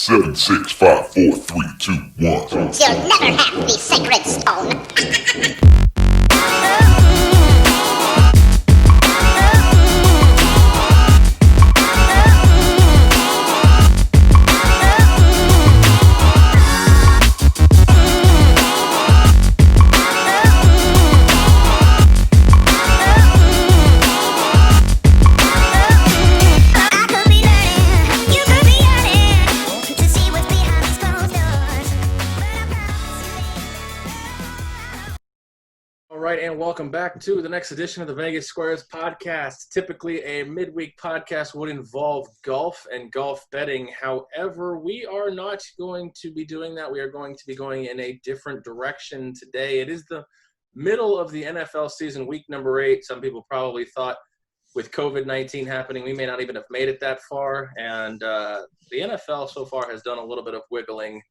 Seven, six, five, four, three, two, one. You'll never have the sacred stone. And welcome back to the next edition of the Vegas Squares podcast. Typically, a midweek podcast would involve golf and golf betting. However, we are not going to be doing that. We are going to be going in a different direction today. It is the middle of the NFL season, week number 8. Some people probably thought with COVID-19 happening, we may not even have made it that far. And the NFL so far has done a little bit of wiggling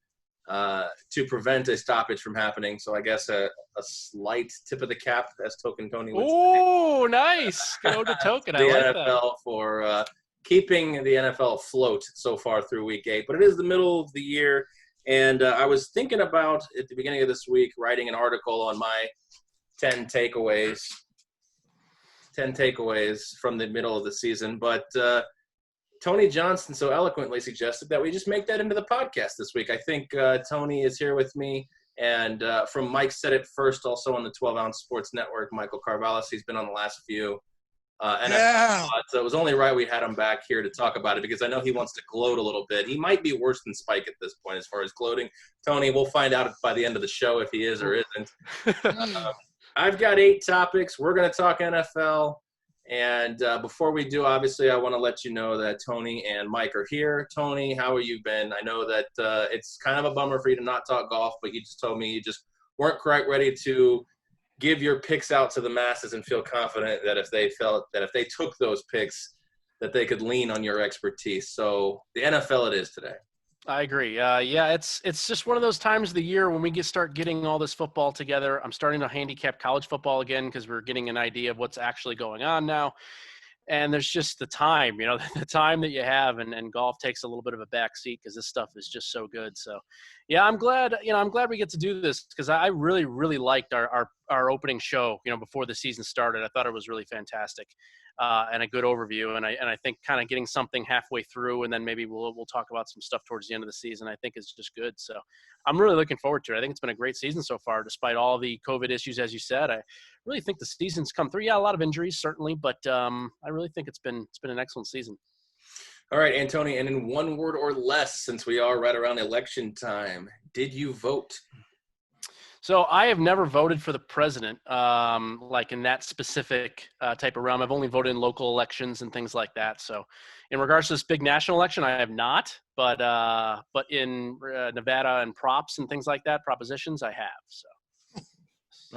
to prevent a stoppage from happening. So I guess a slight tip of the cap, as Token Tony would say. Oh, nice. Go to Token. I the like NFL that. for keeping the NFL afloat so far through week 8. But it is the middle of the year. And I was thinking about, at the beginning of this week, writing an article on my 10 takeaways from the middle of the season. But Tony Johnson so eloquently suggested that we just make that into the podcast this week. I think Tony is here with me, and from Mike Said It First, also on the 12-Ounce Sports Network, Michael Carvallis. He's been on the last few NFL pods, so it was only right we had him back here to talk about it because I know he wants to gloat a little bit. He might be worse than Spike at this point as far as gloating. Tony, we'll find out by the end of the show if he is or isn't. I've got 8 topics. We're going to talk NFL. And before we do, obviously, I want to let you know that Tony and Mike are here. Tony, how have you been? I know that it's kind of a bummer for you to not talk golf, but you just told me you just weren't quite ready to give your picks out to the masses and feel confident that if they took those picks, that they could lean on your expertise. So the NFL it is today. I agree. Yeah, it's just one of those times of the year when we start getting all this football together. I'm starting to handicap college football again because we're getting an idea of what's actually going on now. And there's just the time, the time that you have, and golf takes a little bit of a back seat because this stuff is just so good. So, yeah, I'm glad we get to do this because I really, really liked our opening show, before the season started. I thought it was really fantastic and a good overview. And I think kind of getting something halfway through, and then maybe we'll talk about some stuff towards the end of the season, I think is just good. So I'm really looking forward to it. I think it's been a great season so far, despite all the COVID issues, as you said. I really think the season's come through. Yeah, a lot of injuries, certainly, but I really think it's been an excellent season. All right, Antony, and in one word or less, since we are right around election time, did you vote? So I have never voted for the president, like in that specific type of realm. I've only voted in local elections and things like that. So in regards to this big national election, I have not. But in Nevada and props and things like that, propositions, I have. So.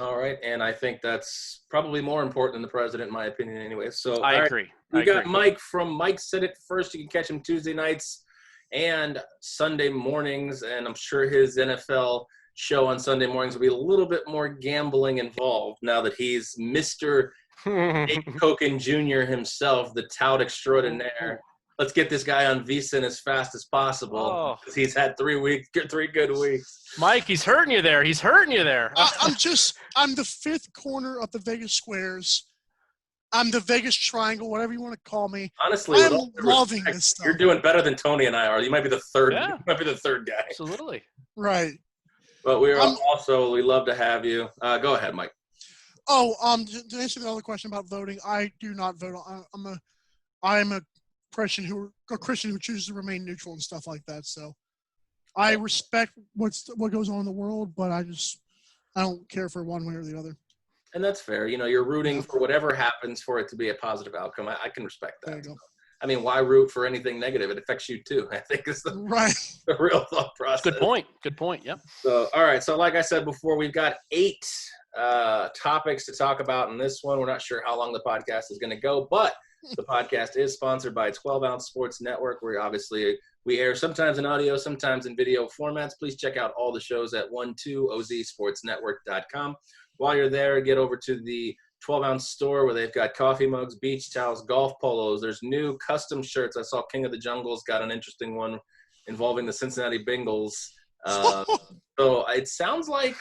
All right, and I think that's probably more important than the president, in my opinion, anyway. So I agree. We got Mike from Mike Said It First. You can catch him Tuesday nights and Sunday mornings, and I'm sure his NFL show on Sunday mornings will be a little bit more gambling involved now that he's Mr. Dave Koken Jr. himself, the tout extraordinaire. Let's get this guy on VSiN as fast as possible because he's had 3 good weeks. Mike, he's hurting you there. I'm the fifth corner of the Vegas Squares. I'm the Vegas Triangle, whatever you want to call me. Honestly, I'm loving this stuff. You're doing better than Tony and I are. You might be the third. Yeah. You might be the third guy. Absolutely. Right. But we love to have you. Go ahead, Mike. To answer the other question about voting, I do not vote. I'm a Christian who chooses to remain neutral and stuff like that. So I respect what goes on in the world, but I don't care for one way or the other. And that's fair. You're rooting for whatever happens for it to be a positive outcome. I can respect that. There you go. I mean, why root for anything negative? It affects you too. I think is the real thought process. Good point. Yep. So, all right. So like I said before, we've got 8 topics to talk about in this one. We're not sure how long the podcast is going to go, but the podcast is sponsored by 12-Ounce Sports Network, where obviously we air sometimes in audio, sometimes in video formats. Please check out all the shows at 12ozsportsnetwork.com. While you're there, get over to the 12-ounce store where they've got coffee mugs, beach towels, golf polos. There's new custom shirts. I saw King of the Jungle's got an interesting one involving the Cincinnati Bengals. So it sounds like,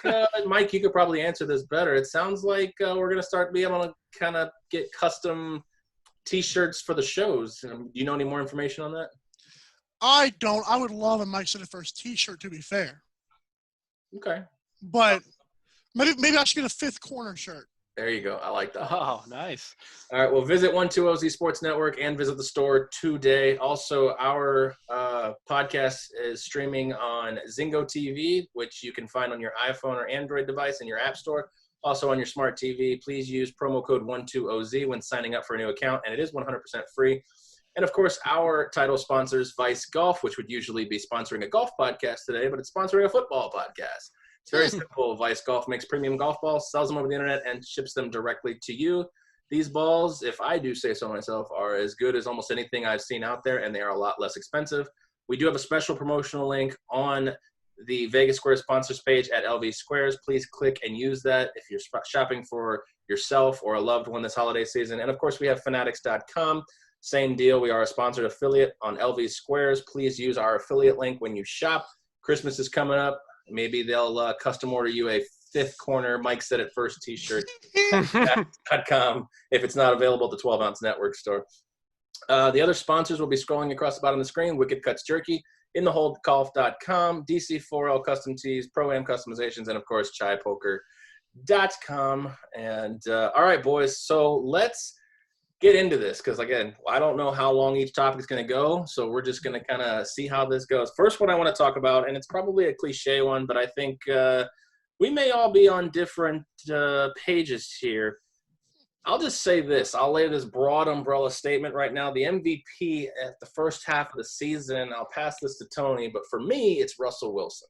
Mike, you could probably answer this better. It sounds like we're going to start being able to kind of get custom T-shirts for the shows. Do you know any more information on that? I don't. I would love a Mike Said It First T-shirt, to be fair. Okay. But maybe I should get a Fifth Corner shirt. There you go. I like that. Oh, nice. All right. Well, visit 120Z Sports Network and visit the store today. Also, our podcast is streaming on Zingo TV, which you can find on your iPhone or Android device in your app store. Also on your smart TV. Please use promo code 120Z when signing up for a new account, and it is 100% free. And, of course, our title sponsors, Vice Golf, which would usually be sponsoring a golf podcast today, but it's sponsoring a football podcast. It's very simple. Vice Golf makes premium golf balls, sells them over the internet, and ships them directly to you. These balls, if I do say so myself, are as good as almost anything I've seen out there, and they are a lot less expensive. We do have a special promotional link on the Vegas Squares sponsors page at LV Squares. Please click and use that if you're shopping for yourself or a loved one this holiday season. And, of course, we have Fanatics.com. Same deal. We are a sponsored affiliate on LV Squares. Please use our affiliate link when you shop. Christmas is coming up. Maybe they'll custom order you a Fifth Corner Mike Said It First T-shirt .com if it's not available at the 12-ounce network store. The other sponsors will be scrolling across the bottom of the screen. Wicked Cuts Jerky, InTheHoldGolf.com, DC4L Custom Tees, Pro-Am Customizations, and, of course, ChaiPoker.com. And, all right, boys, so let's get into this because, again, I don't know how long each topic is going to go, so we're just going to kind of see how this goes. First one I want to talk about, and it's probably a cliche one, but I think we may all be on different pages here. I'll just say this. I'll lay this broad umbrella statement right now. The MVP at the first half of the season, I'll pass this to Tony, but for me, it's Russell Wilson.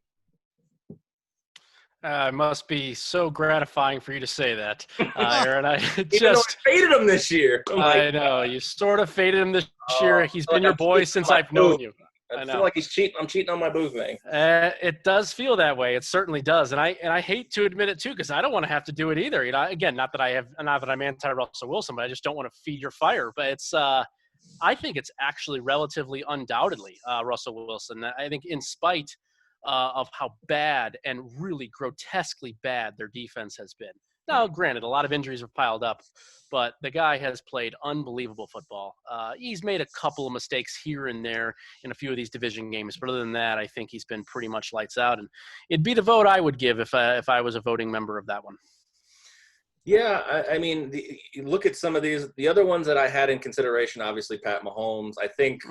It must be so gratifying for you to say that, Aaron. I Even though I faded him this year. I know. You sort of faded him this year. He's been your boy since I've known you. I feel like he's cheating. I'm cheating on my boo thing. It does feel that way. It certainly does, and I hate to admit it too because I don't want to have to do it either. You know, again, not that I'm anti-Russell Wilson, but I just don't want to feed your fire. But it's I think it's actually relatively undoubtedly Russell Wilson. I think in spite of how bad and really grotesquely bad their defense has been. Now, granted, a lot of injuries have piled up, but the guy has played unbelievable football. He's made a couple of mistakes here and there in a few of these division games, but other than that, I think he's been pretty much lights out, and it'd be the vote I would give if I was a voting member of that one. Yeah, I mean, you look at some of these. The other ones that I had in consideration, obviously, Pat Mahomes. I think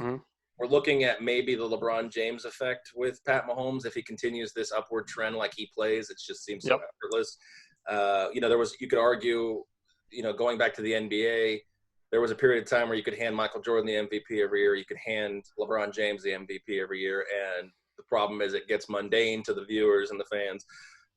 we're looking at maybe the LeBron James effect with Pat Mahomes. If he continues this upward trend like he plays, it just seems so effortless. You could argue, going back to the NBA, there was a period of time where you could hand Michael Jordan the MVP every year. You could hand LeBron James the MVP every year. And the problem is it gets mundane to the viewers and the fans.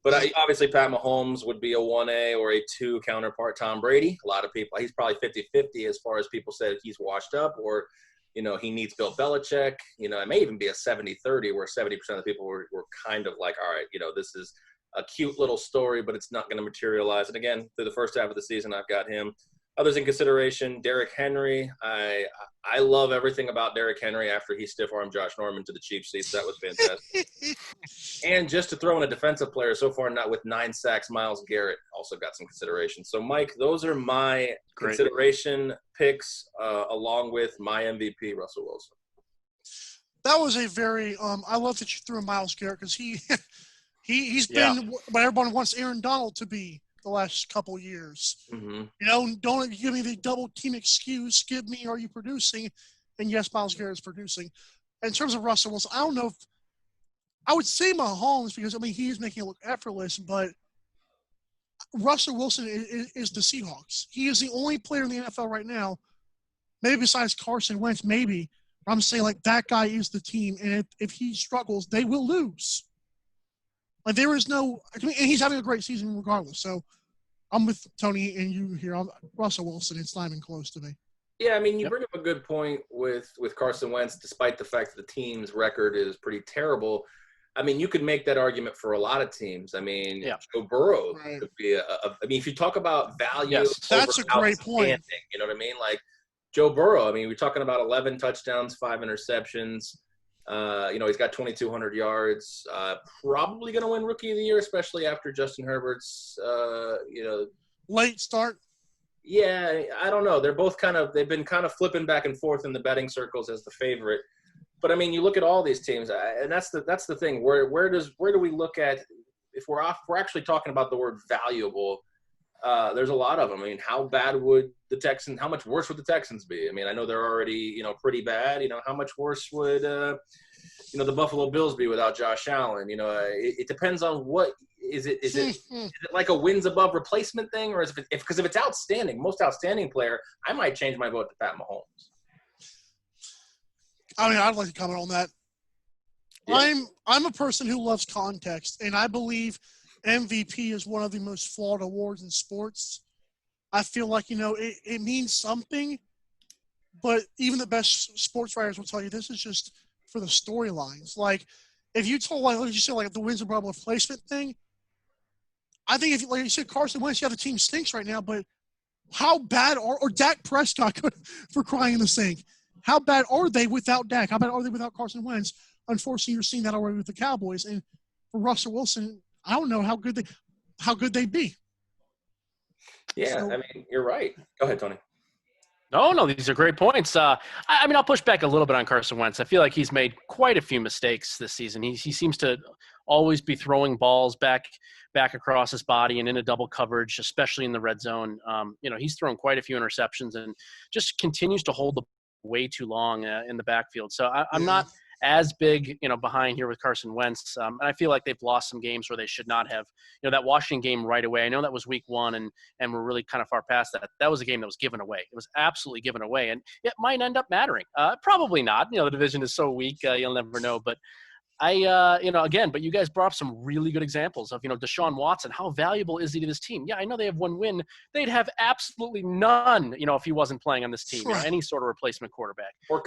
But obviously Pat Mahomes would be a 1A or a 2 counterpart Tom Brady. A lot of people, he's probably 50-50 as far as people said he's washed up or, he needs Bill Belichick. It may even be a 70-30 where 70% of the people were kind of like, all right, this is a cute little story, but it's not going to materialize. And again, through the first half of the season, I've got him. Others in consideration, Derrick Henry. I love everything about Derrick Henry after he stiff-armed Josh Norman to the Chiefs seats. That was fantastic. And just to throw in a defensive player, so far not with 9 sacks, Myles Garrett also got some consideration. So, Mike, those are my consideration picks along with my MVP, Russell Wilson. That was a very I love that you threw in Myles Garrett because he's been what everyone wants Aaron Donald to be the last couple years. Mm-hmm. Don't give me the double team excuse. Give me, are you producing? And yes, Myles Garrett is producing. In terms of Russell Wilson, I don't know if I would say Mahomes because he is making it look effortless, but Russell Wilson is the Seahawks. He is the only player in the NFL right now, maybe besides Carson Wentz, maybe. I'm saying that guy is the team, and if he struggles, they will lose. There is no – and he's having a great season regardless. So, I'm with Tony and you here. Russell Wilson, it's not even close to me. Yeah, you bring up a good point with Carson Wentz, despite the fact that the team's record is pretty terrible. You could make that argument for a lot of teams. Joe Burrow could be if you talk about value. Yes, that's a great point. You know what I mean? Like Joe Burrow, we're talking about 11 touchdowns, 5 interceptions. He's got 2,200 yards. Probably going to win Rookie of the Year, especially after Justin Herbert's, Late start. Yeah, I don't know. They've been kind of flipping back and forth in the betting circles as the favorite. But I mean, you look at all these teams, and that's the thing. Where do we look at if we're actually talking about the word valuable? There's a lot of them. I mean, how bad would how much worse would the Texans be? I mean, I know they're already, pretty bad. How much worse would, the Buffalo Bills be without Josh Allen? It depends on what is it like a wins above replacement thing, or is it, because if it's outstanding, most outstanding player, I might change my vote to Pat Mahomes. I mean, I'd like to comment on that. Yeah. I'm a person who loves context, and I believe MVP is one of the most flawed awards in sports. I feel like, it means something, but even the best sports writers will tell you this is just for the storylines. Like, if you told, like you said, like the wins above replacement thing, I think if, like you said, Carson Wentz, the team stinks right now, but how bad or Dak Prescott, for crying in the sink, how bad are they without Dak? How bad are they without Carson Wentz? Unfortunately, you're seeing that already with the Cowboys. And for Russell Wilson, I don't know how good they'd be. Yeah, So, I mean, you're right. Go ahead, Tony. No, these are great points. I mean, I'll push back a little bit on Carson Wentz. I feel like he's made quite a few mistakes this season. He seems to always be throwing balls back across his body and into double coverage, especially in the red zone. He's thrown quite a few interceptions and just continues to hold the way too long in the backfield. So I'm not as big, behind here with Carson Wentz. And I feel like they've lost some games where they should not have. That Washington game right away, I know that was week 1 and we're really kind of far past that. That was a game that was given away. It was absolutely given away. And it might end up mattering. Probably not. The division is so weak, you'll never know. But but you guys brought up some really good examples of, Deshaun Watson. How valuable is he to this team? Yeah, I know they have one win. They'd have absolutely none, if he wasn't playing on this team, any sort of replacement quarterback. Or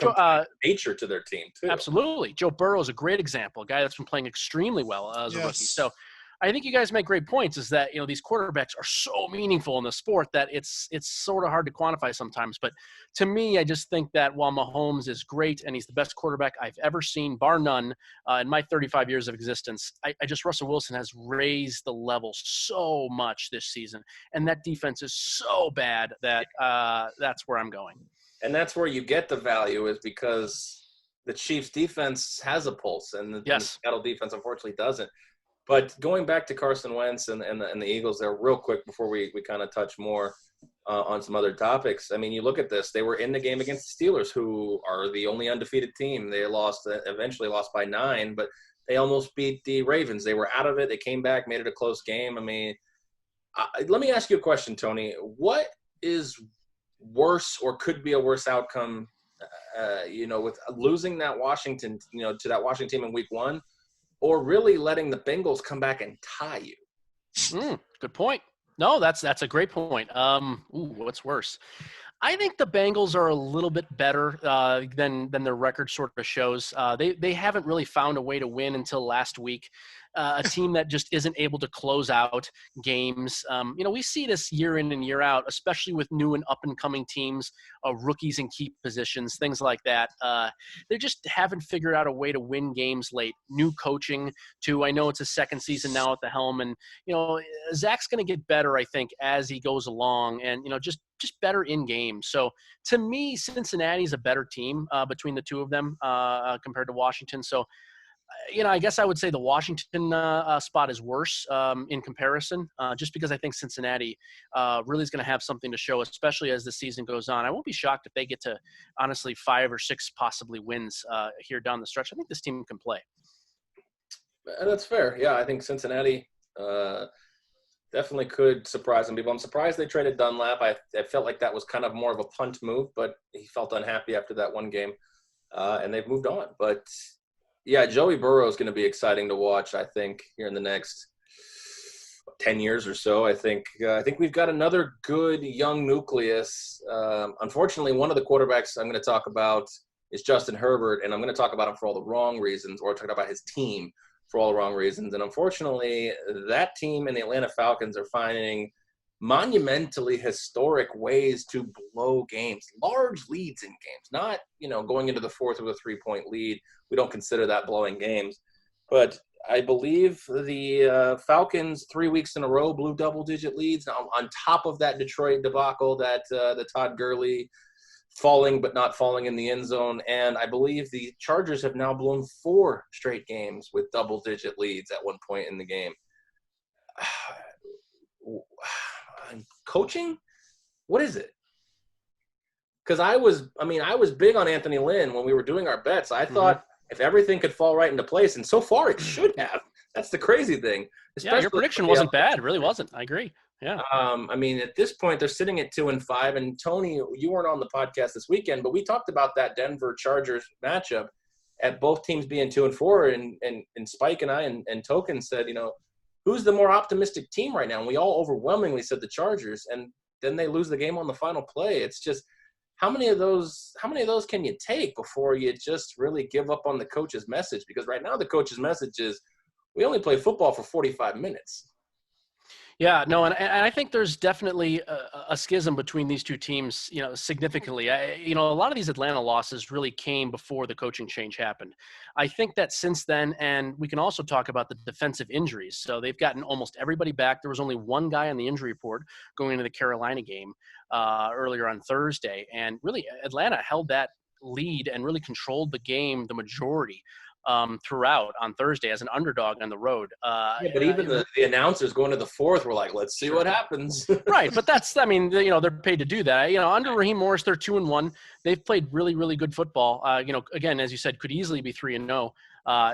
nature to their team, too. Absolutely. Joe Burrow is a great example, a guy that's been playing extremely well as a rookie. So I think you guys make great points is that, these quarterbacks are so meaningful in the sport that it's sort of hard to quantify sometimes. But to me, I just think that while Mahomes is great and he's the best quarterback I've ever seen, bar none, in my 35 years of existence, Russell Wilson has raised the level so much this season. And that defense is so bad that that's where I'm going. And that's where you get the value is because the Chiefs defense has a pulse and the Seattle defense unfortunately doesn't. But going back to Carson Wentz and the Eagles there real quick before we kind of touch more on some other topics. I mean, you look at this. They were in the game against the Steelers, who are the only undefeated team. They eventually lost by 9, but they almost beat the Ravens. They were out of it. They came back, made it a close game. I mean, let me ask you a question, Tony. What is worse or could be a worse outcome, with losing that Washington, to that Washington team in week 1? Or really letting the Bengals come back and tie you? Good point. No, that's a great point. What's worse? I think the Bengals are a little bit better than their record sort of shows. They haven't really found a way to win until last week. A team that just isn't able to close out games. We see this year in and year out, especially with new and up-and-coming teams, rookies in key positions, things like that. They just haven't figured out a way to win games late. New coaching, too. I know it's his second season now at the helm, and, Zach's going to get better, I think, as he goes along, and, just better in game. So, to me, Cincinnati's a better team between the two of them compared to Washington. So, I guess I would say the Washington spot is worse in comparison, just because I think Cincinnati really is going to have something to show, especially as the season goes on. I won't be shocked if they get to, honestly, 5 or 6 possibly wins here down the stretch. I think this team can play. That's fair. Yeah, I think Cincinnati definitely could surprise some people. I'm surprised they traded Dunlap. I felt like that was kind of more of a punt move, but he felt unhappy after that one game, and they've moved on. But yeah, Joey Burrow is going to be exciting to watch, I think, here in the next 10 years or so. I think we've got another good young nucleus. Unfortunately, one of the quarterbacks I'm going to talk about is Justin Herbert, and I'm going to talk about him for all the wrong reasons, or talk about his team for all the wrong reasons. And unfortunately, that team and the Atlanta Falcons are finding monumentally historic ways to blow games, large leads in games, not, going into the fourth with a 3-point lead. We don't consider that blowing games. But I believe the Falcons 3 weeks in a row blew double-digit leads. Now, on top of that Detroit debacle, that the Todd Gurley falling but not falling in the end zone, and I believe the Chargers have now blown 4 straight games with double-digit leads at one point in the game. Coaching? What is it? Because I was big on Anthony Lynn when we were doing our bets. I thought if everything could fall right into place, and so far it should have. That's the crazy thing. Yeah, your prediction wasn't bad. It really wasn't. I agree. Yeah. At this point, they're sitting at 2-5. And Tony, you weren't on the podcast this weekend, but we talked about that Denver Chargers matchup at both teams being 2-4. And Spike and I and Token said, who's the more optimistic team right now? And we all overwhelmingly said the Chargers. And then they lose the game on the final play. It's just, how many of those can you take before you just really give up on the coach's message? Because right now the coach's message is, we only play football for 45 minutes. Yeah, no, and I think there's definitely a schism between these two teams, significantly. A lot of these Atlanta losses really came before the coaching change happened. I think that since then, and we can also talk about the defensive injuries. So they've gotten almost everybody back. There was only one guy on the injury report going into the Carolina game earlier on Thursday. And really, Atlanta held that lead and really controlled the game the majority throughout on Thursday as an underdog on the road. But even the announcers going to the fourth were like, let's see what happens. Right. But they're paid to do that. Under Raheem Morris, they're 2-1. They've played really, really good football. Again, as you said, could easily be 3-0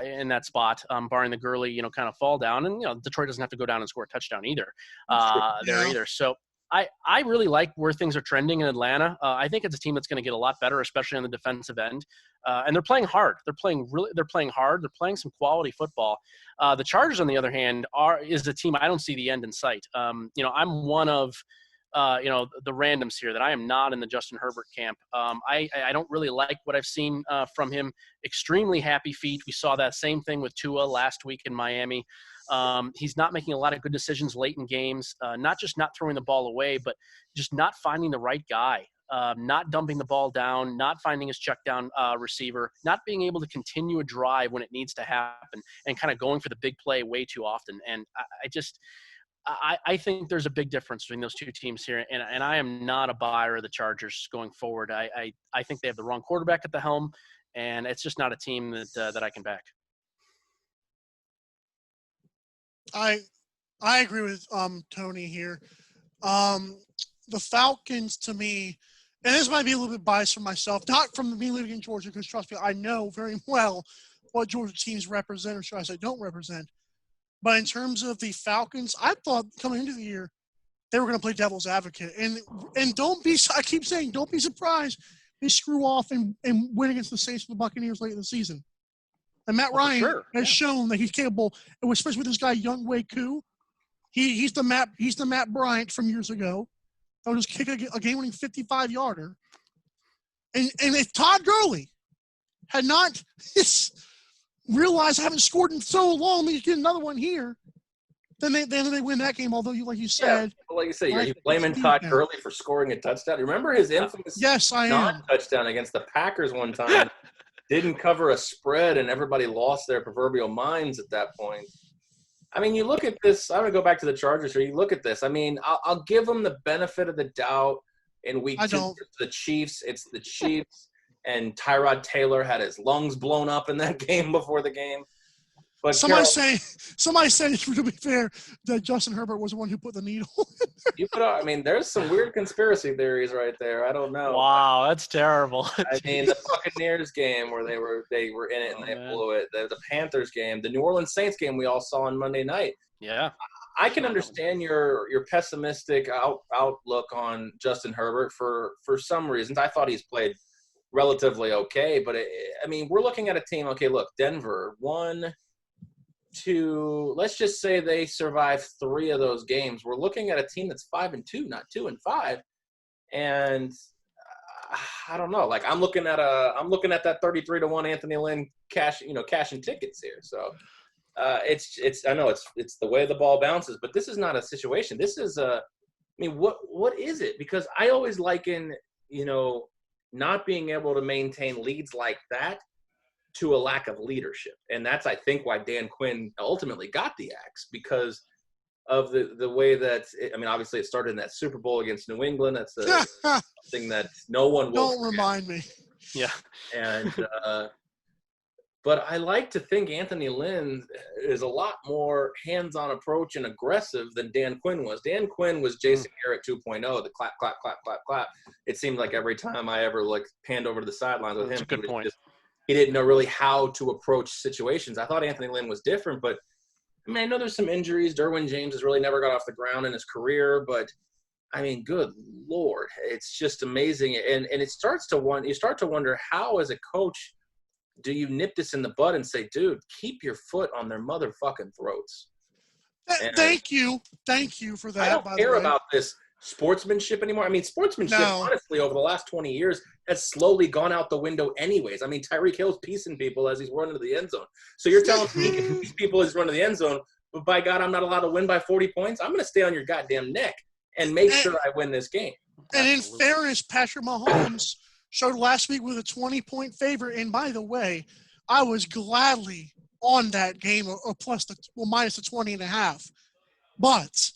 in that spot, barring the Gurley, kind of fall down. And, Detroit doesn't have to go down and score a touchdown either there either. So I really like where things are trending in Atlanta. I think it's a team that's going to get a lot better, especially on the defensive end. And they're playing hard. They're playing hard. They're playing some quality football. The Chargers, on the other hand, is a team I don't see the end in sight. I'm one of the randoms here that I am not in the Justin Herbert camp. I don't really like what I've seen from him. Extremely happy feet. We saw that same thing with Tua last week in Miami. He's not making a lot of good decisions late in games, not just not throwing the ball away, but just not finding the right guy, not dumping the ball down, not finding his check down receiver, not being able to continue a drive when it needs to happen, and kind of going for the big play way too often. And I think there's a big difference between those two teams here, and I am not a buyer of the Chargers going forward. I think they have the wrong quarterback at the helm, and it's just not a team that I can back. I agree with Tony here. The Falcons, to me, and this might be a little bit biased for myself, not from me living in Georgia, because trust me, I know very well what Georgia teams represent, or should I say don't represent. But in terms of the Falcons, I thought coming into the year they were going to play devil's advocate, and I keep saying, don't be surprised they screw off and win against the Saints and the Buccaneers late in the season. And Matt Ryan has shown that he's capable, especially with this guy Younghoe Koo. He's the Matt Bryant from years ago. That would just kick a game-winning 55-yarder. And if Todd Gurley had not realized I haven't scored in so long, they get another one here, then they win that game. Although, like you said, are you blaming Todd Gurley for scoring a touchdown? Remember his infamous non-touchdown against the Packers one time? Didn't cover a spread, and everybody lost their proverbial minds at that point. You look at this. I'm going to go back to the Chargers here. You look at this. I'll give them the benefit of the doubt in week 2. It's the Chiefs, and Tyrod Taylor had his lungs blown up in that game before the game. But somebody say, to be fair, that Justin Herbert was the one who put the needle. There's some weird conspiracy theories right there. I don't know. Wow, that's terrible. The Buccaneers game where they were in it and they blew it. The Panthers game, the New Orleans Saints game we all saw on Monday night. Yeah. I can understand your pessimistic outlook on Justin Herbert for some reasons. I thought he's played relatively okay, but we're looking at a team. Okay, look, Denver 1, 2. Let's just say they survive 3 of those games. We're looking at a team that's 5-2, not 2-5, and I don't know. I'm looking at that 33-1 Anthony Lynn cashing tickets here. So I know it's the way the ball bounces, but this is not a situation. This is a mean, what is it? Because I always liken, not being able to maintain leads like that to a lack of leadership. And that's, I think, why Dan Quinn ultimately got the axe, because of the way that, obviously it started in that Super Bowl against New England. That's something that no one will Don't remind me. Yeah. And but I like to think Anthony Lynn is a lot more hands-on approach and aggressive than Dan Quinn was. Dan Quinn was Jason Garrett 2.0, the clap, clap, clap, clap, clap. It seemed like every time I ever panned over to the sidelines with him, That's a good point. He didn't know really how to approach situations. I thought Anthony Lynn was different, but I know there's some injuries. Derwin James has really never got off the ground in his career, but good Lord, it's just amazing. And you start to wonder how, as a coach, do you nip this in the bud and say, dude, keep your foot on their motherfucking throats? Thank you for that. I don't by care the way. about this sportsmanship anymore. Sportsmanship, No. honestly, over the last 20 years has slowly gone out the window anyways. Tyreek Hill's piecing people as he's running to the end zone. So you're telling me he can piece people as he's running to the end zone, but by God, I'm not allowed to win by 40 points? I'm going to stay on your goddamn neck and make sure I win this game. And Absolutely. in fairness, Patrick Mahomes showed last week with a 20-point favorite. And by the way, I was gladly on that game or minus the 20.5. But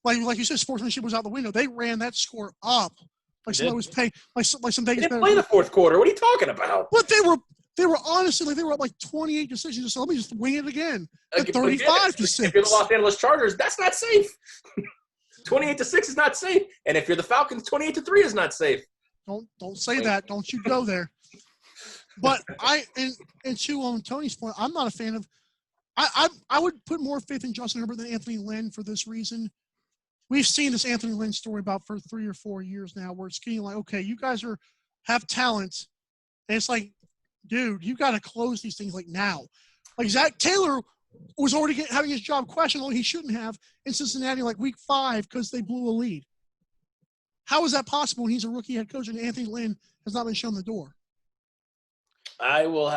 like you said, sportsmanship was out the window. They ran that score up like somebody was paying like some They Vegas didn't play the fourth quarter. What are you talking about? But they were honestly they were up like 28-6. So let me just wing it again. At Again, 35-6. If you're the Los Angeles Chargers, that's not safe. 28-6 is not safe. And if you're the Falcons, 28-3 is not safe. Don't say that. Don't you go there. But and to Tony's point, I'm not a fan of. I would put more faith in Justin Herbert than Anthony Lynn for this reason. We've seen this Anthony Lynn story about for 3 or 4 years now, where it's getting like, okay, you guys have talent, and it's like, dude, you got to close these things like now. Like Zach Taylor was already having his job questioned, although he shouldn't have in Cincinnati like week 5 because they blew a lead. How is that possible when he's a rookie head coach and Anthony Lynn has not been shown the door? I will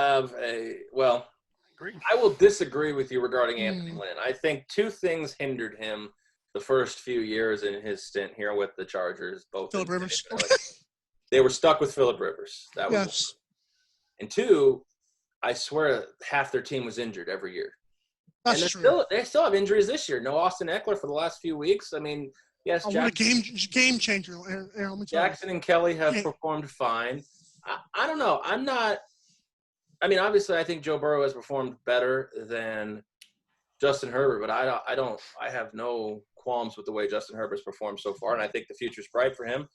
disagree with you regarding Anthony Lynn. I think 2 things hindered him the first few years in his stint here with the Chargers. Both Phillip Rivers. They were stuck with Phillip Rivers. That was Yes. one. And 2, I swear half their team was injured every year. That's and true. They still have injuries this year. No Austin Eckler for the last few weeks. Yes, What a game changer, Aaron. Let me tell you. Jackson and Kelly have performed fine. I don't know. Obviously, I think Joe Burrow has performed better than Justin Herbert, but I have no qualms with the way Justin Herbert's performed so far, and I think the future's bright for him.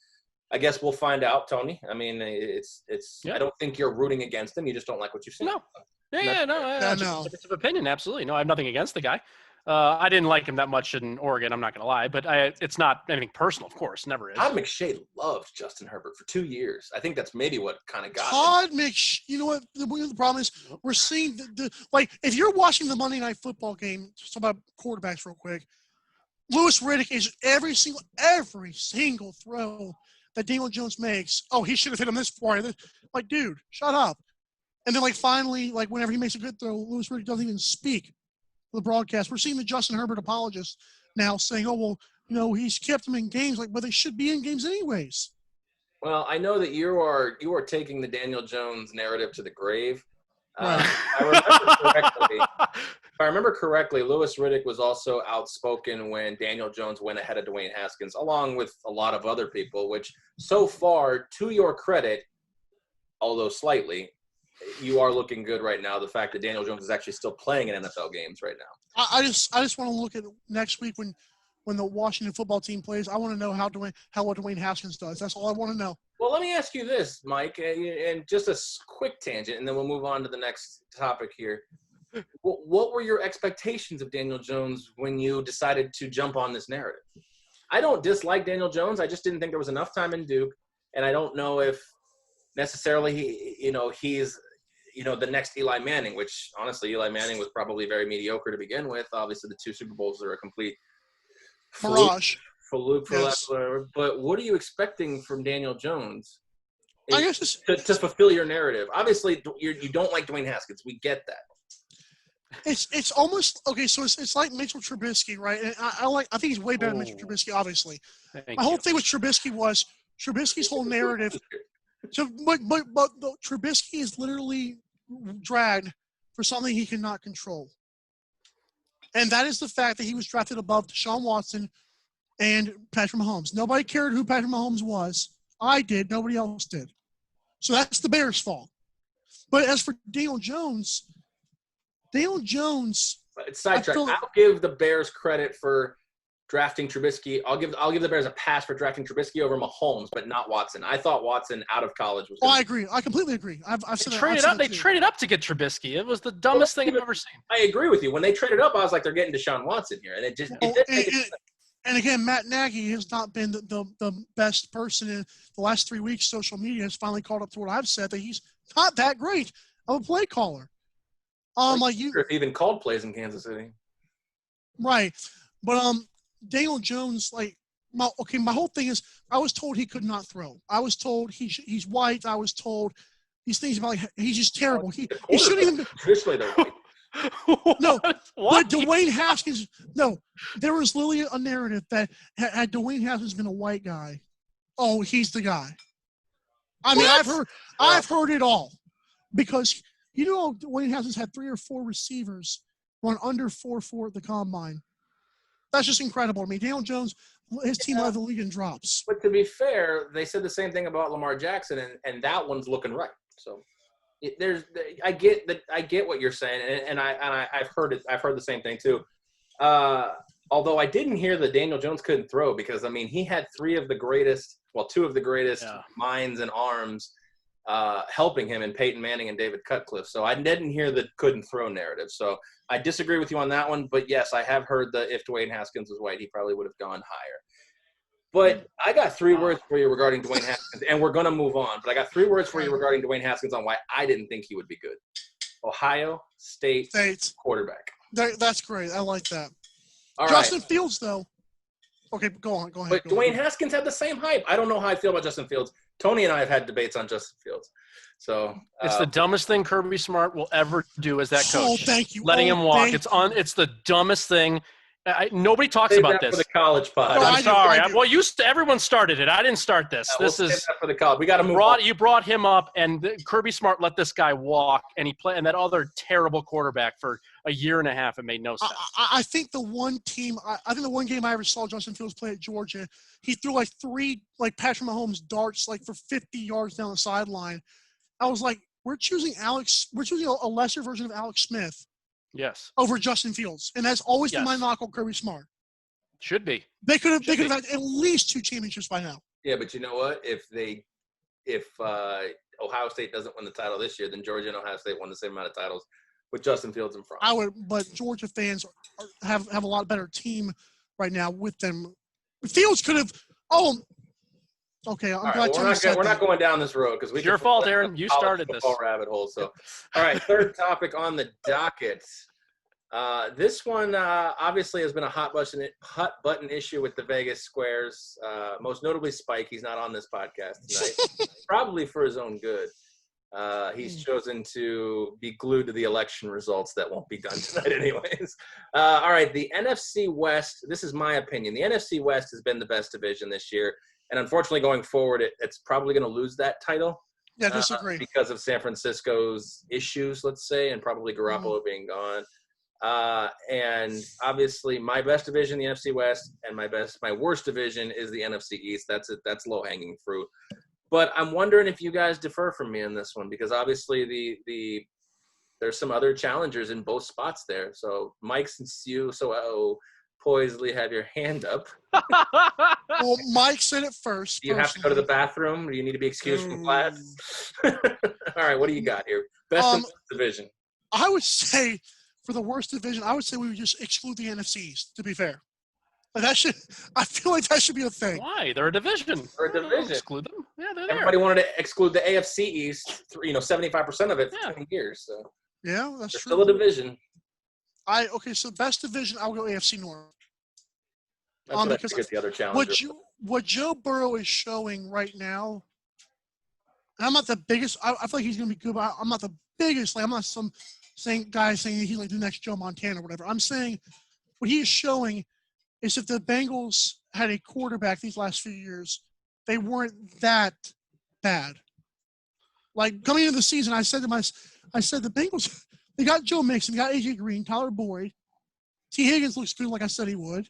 I guess we'll find out, Tony. It's. Yeah. I don't think you're rooting against him. You just don't like what you see. No. No. no. Difference of opinion, absolutely. No, I have nothing against the guy. I didn't like him that much in Oregon. I'm not going to lie, but it's not anything personal, of course. Never is. Todd McShay loved Justin Herbert for 2 years. I think that's maybe what kind of got him. Todd McShay. You know what? The problem is we're seeing if you're watching the Monday Night Football game. Just talk about quarterbacks real quick. Louis Riddick is every single throw that Daniel Jones makes. Oh, he should have hit him this far. Like, dude, shut up. And then finally, whenever he makes a good throw, Louis Riddick doesn't even speak. The broadcast. We're seeing the Justin Herbert apologists now saying, "Oh well, he's kept them in games, but they should be in games anyways." Well, I know that you are taking the Daniel Jones narrative to the grave. Right. If I remember correctly, Louis Riddick was also outspoken when Daniel Jones went ahead of Dwayne Haskins, along with a lot of other people. Which, so far, to your credit, although slightly, you are looking good right now. The fact that Daniel Jones is actually still playing in NFL games right now. I just want to look at next week when the Washington football team plays. I want to know how what Dwayne Haskins does. That's all I want to know. Well, let me ask you this, Mike, and just a quick tangent, and then we'll move on to the next topic here. What were your expectations of Daniel Jones when you decided to jump on this narrative? I don't dislike Daniel Jones. I just didn't think there was enough time in Duke, and I don't know if necessarily he's the next Eli Manning, which honestly Eli Manning was probably very mediocre to begin with. Obviously, the 2 Super Bowls are a complete Mirage. fluke for Yes. whatever. But what are you expecting from Daniel Jones? I guess to fulfill your narrative. Obviously, you don't like Dwayne Haskins. We get that. It's almost okay. So it's like Mitchell Trubisky, right? And I think he's way better than Mitchell Oh. Trubisky, obviously. Thank My whole you. thing with Trubisky was Trubisky's whole narrative. So, but the, Trubisky is literally dragged for something he cannot control, and that is the fact that he was drafted above Deshaun Watson and Patrick Mahomes. Nobody cared who Patrick Mahomes was. I did. Nobody else did. So that's the Bears' fault. But as for Daniel Jones. It's sidetracked. I feel- I'll give the Bears credit for drafting Trubisky. I'll give the Bears a pass for drafting Trubisky over Mahomes, but not Watson. I thought Watson out of college was. Oh, I agree. I completely agree. I've said that. They traded up to get Trubisky. It was the dumbest thing I've ever seen. I agree with you. When they traded up, I was like, they're getting Deshaun Watson here, and it just. Well, It didn't make it sense. and again, Matt Nagy has not been the best person in the last 3 weeks. Social media has finally caught up to what I've said, that he's not that great of a play caller. Like you, If he even called plays in Kansas City. right? But Daniel Jones, like my whole thing is, I was told he could not throw. I was told he's white. I was told these things about, like, he's just terrible. He shouldn't even. Traditionally, they're white. No, What? but Dwayne Haskins. No, there was literally a narrative that had Dwayne Haskins been a white guy, oh, he's the guy. I mean, What? I've heard it all, because Dwayne Haskins had 3 or 4 receivers run under 4.4 at the combine. That's just incredible to me. Daniel Jones, his team led the league in drops. But to be fair, they said the same thing about Lamar Jackson, and that one's looking right. So I get what you're saying, and I've heard it. I've heard the same thing too. Although I didn't hear that Daniel Jones couldn't throw, because I mean he had 2 of the greatest minds and arms helping him in Peyton Manning and David Cutcliffe. So I didn't hear the couldn't throw narrative. So I disagree with you on that one. But yes, I have heard that if Dwayne Haskins was white, he probably would have gone higher. But I got 3 words for you regarding Dwayne Haskins, and we're going to move on. But I got 3 words for you regarding Dwayne Haskins on why I didn't think he would be good. Ohio State quarterback. That's great. I like that. All Justin right. Fields, though. Okay, go on. But Dwayne Haskins had the same hype. I don't know how I feel about Justin Fields. Tony and I have had debates on Justin Fields. So It's the dumbest thing Kirby Smart will ever do as that coach. Oh, thank you. Letting him walk. It's the dumbest thing. Nobody talks save about that this. for the college pod. No, I I'm do, sorry. I do. Well, everyone started it. I didn't start this. We'll This save is that for the college. We got to move on. you brought him up, and Kirby Smart let this guy walk, and he played, and that other terrible quarterback for a year and a half. It made no sense. I think the one game I ever saw Justin Fields play at Georgia, he threw like 3 Patrick Mahomes darts for 50 yards down the sideline. I was like, we're choosing a lesser version of Alex Smith Yes, over Justin Fields, and that's always been my Yes. knock on Kirby Smart. should be. They could have Should be. had at least 2 championships by now. Yeah, but you know what? If Ohio State doesn't win the title this year, then Georgia and Ohio State won the same amount of titles with Justin Fields in front. But Georgia fans have a lot better team right now with them. Fields could have. Oh, okay. I'm All right, glad well, Tony said we're not that. going down this road because we. It's your could fault, fall Aaron. down You college started this. football rabbit hole. So, all right, third topic on the docket. This one obviously has been a hot button issue with the Vegas squares. Most notably, Spike. He's not on this podcast tonight, probably for his own good. He's chosen to be glued to the election results that won't be done tonight anyways. All right, the NFC West, this is my opinion. The NFC West has been the best division this year, and unfortunately going forward, it's probably going to lose that title. Yeah, disagree. Because of San Francisco's issues, let's say, and probably Garoppolo being gone. And obviously my best division, the NFC West, and my worst division is the NFC East. That's low-hanging fruit. But I'm wondering if you guys differ from me in this one, because obviously there's some other challengers in both spots there. So Mike, since you poisely have your hand up, Well, Mike said it first. do you have to go to the bathroom? Do you need to be excused from class? All right, what do you got here? Best and worst division. I would say for the worst division, I would say we would just exclude the NFC East, to be fair. But I feel like that should be a thing. Why? They're a division. They're a division. Exclude them. Yeah, they're there. Everybody wanted to exclude the AFC East, 75% of it for 20 years. So Yeah, that's they're true. still a division. So best division, I'll go AFC North. That's what I because figured the other challenger. What Joe Burrow is showing right now, and I'm not the biggest. I feel like he's going to be good, but I'm not the biggest. I'm not some guys saying he's like the next Joe Montana or whatever. I'm saying what he is showing is if the Bengals had a quarterback these last few years, they weren't that bad. Like coming into the season, I said the Bengals, they got Joe Mixon, they got AJ Green, Tyler Boyd. T. Higgins looks good, like I said he would.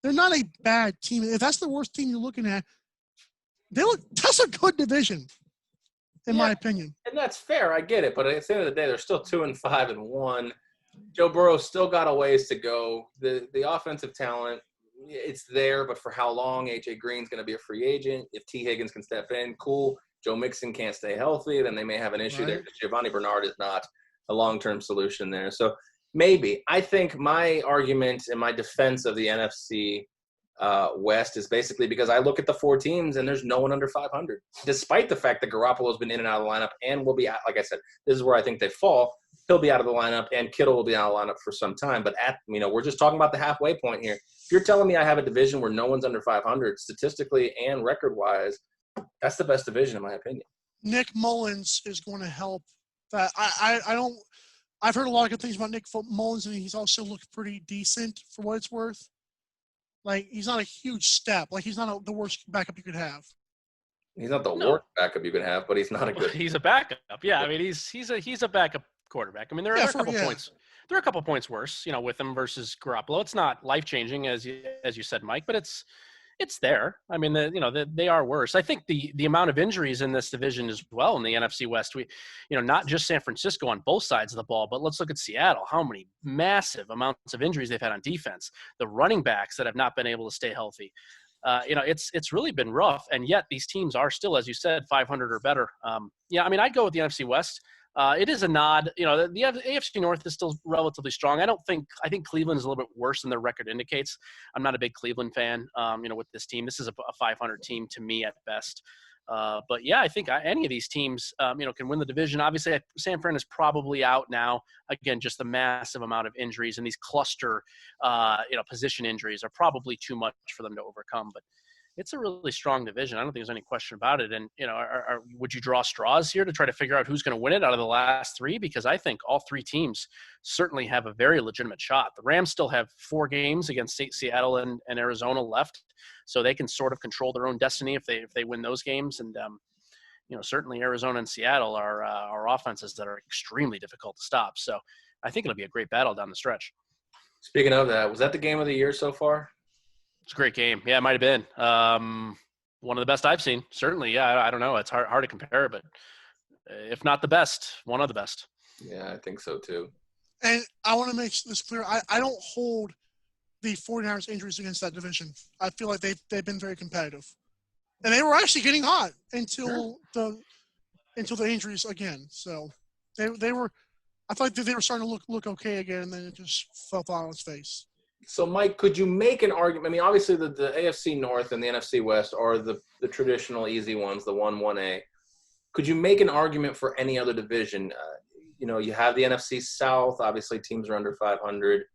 They're not a bad team. If that's the worst team you're looking at, that's a good division, in my opinion. And that's fair. I get it. But at the end of the day, they're still 2-5-1. Joe Burrow's still got a ways to go. The offensive talent, it's there, but for how long? AJ Green's going to be a free agent. If T. Higgins can step in, cool. Joe Mixon can't stay healthy, then they may have an issue there. Giovanni Bernard is not a long-term solution there. So maybe. I think my argument and my defense of the NFC West is basically because I look at the 4 teams and there's no one under 500, despite the fact that Garoppolo's been in and out of the lineup and will be out. Like I said, this is where I think they fall. He'll be out of the lineup and Kittle will be out of the lineup for some time. But we're just talking about the halfway point here. If you're telling me I have a division where no one's under 500 statistically and record-wise, that's the best division in my opinion. Nick Mullins is going to help that. I've heard a lot of good things about Nick Mullins, and he's also looked pretty decent for what it's worth. Like, he's not a huge step. Like, he's not the worst backup you could have. He's not the worst backup you can have, but he's not a good. He's a backup. Yeah, I mean, he's a backup quarterback. I mean, there are a couple points. There are a couple points worse, with him versus Garoppolo. It's not life-changing, as you said, Mike, but it's there. I mean, they are worse. I think the amount of injuries in this division as well in the NFC West, not just San Francisco on both sides of the ball, but let's look at Seattle. How many massive amounts of injuries they've had on defense, the running backs that have not been able to stay healthy. It's really been rough, and yet these teams are still, as you said, 500 or better. I'd go with the NFC West. It is a nod. The AFC North is still relatively strong. I think Cleveland is a little bit worse than their record indicates. I'm not a big Cleveland fan, with this team. This is a 500 team to me at best. But yeah, I think any of these teams, can win the division. Obviously, San Fran is probably out now. Again, just the massive amount of injuries and these cluster, position injuries are probably too much for them to overcome. But it's a really strong division. I don't think there's any question about it. And, would you draw straws here to try to figure out who's going to win it out of the last 3? Because I think all 3 teams certainly have a very legitimate shot. The Rams still have 4 games against Seattle and Arizona left, so they can sort of control their own destiny if they win those games. And, certainly Arizona and Seattle are offenses that are extremely difficult to stop. So I think it'll be a great battle down the stretch. Speaking of that, was that the game of the year so far? It's a great game. Yeah, it might have been one of the best I've seen. Certainly, yeah. I don't know. It's hard to compare, but if not the best, one of the best. Yeah, I think so too. And I want to make this clear. I don't hold the 49ers injuries against that division. I feel like they've been very competitive, and they were actually getting hot until the injuries again. So they were. I thought that they were starting to look okay again, and then it just fell flat on its face. So, Mike, could you make an argument? I mean, obviously the AFC North and the NFC West are the traditional easy ones, the 1-1A. Could you make an argument for any other division? You have the NFC South. Obviously, teams are under 500.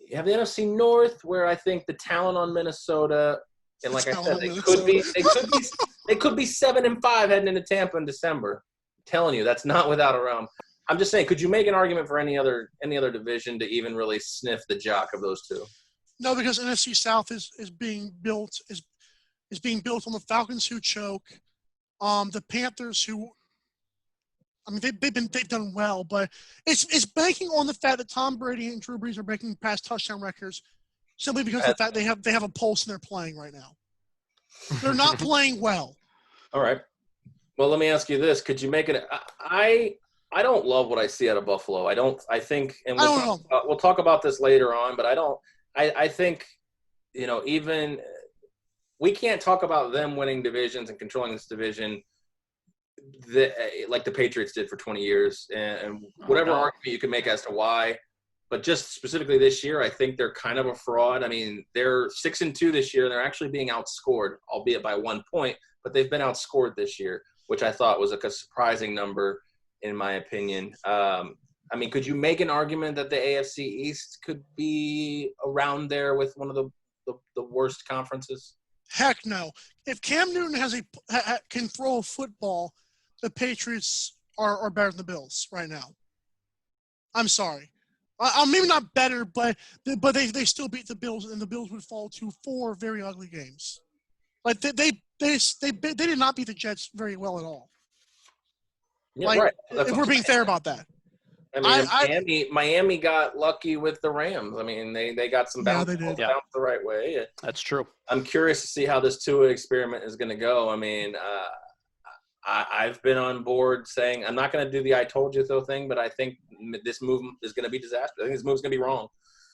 You have the NFC North, where I think the talent on Minnesota, and like I said, they could be 7-5 heading into Tampa in December. I'm telling you, that's not without a realm. I'm just saying, could you make an argument for any other division to even really sniff the jock of those 2? No, because NFC South is being built on the Falcons who choke, the Panthers who, I mean, they've done well, but it's banking on the fact that Tom Brady and Drew Brees are breaking past touchdown records simply because of the fact they have a pulse and they're playing right now. They're not playing well. All right. Well, let me ask you this: could you make it? I don't love what I see out of Buffalo. I think, and we'll talk about this later on, but I think, even we can't talk about them winning divisions and controlling this division like the Patriots did for 20 years and whatever argument you can make as to why, but just specifically this year, I think they're kind of a fraud. I mean, they're 6-2 this year and they're actually being outscored, albeit by 1 point, but they've been outscored this year, which I thought was a surprising number, in my opinion. I mean, could you make an argument that the AFC East could be around there with one of the worst conferences? Heck no. If Cam Newton can throw a football, the Patriots are better than the Bills right now. I'm sorry. Maybe not better, but they still beat the Bills, and the Bills would fall to 4 very ugly games. Like they did not beat the Jets very well at all. Yeah, Like, right. if we're being fair about that. I mean, Miami got lucky with the Rams. I mean, they got some bounce, they did. bounce the right way. That's true. I'm curious to see how this Tua experiment is going to go. I mean, I've been on board saying I'm not going to do the "I told you so" thing, but I think this move is going to be disastrous. I think this move's going to be wrong.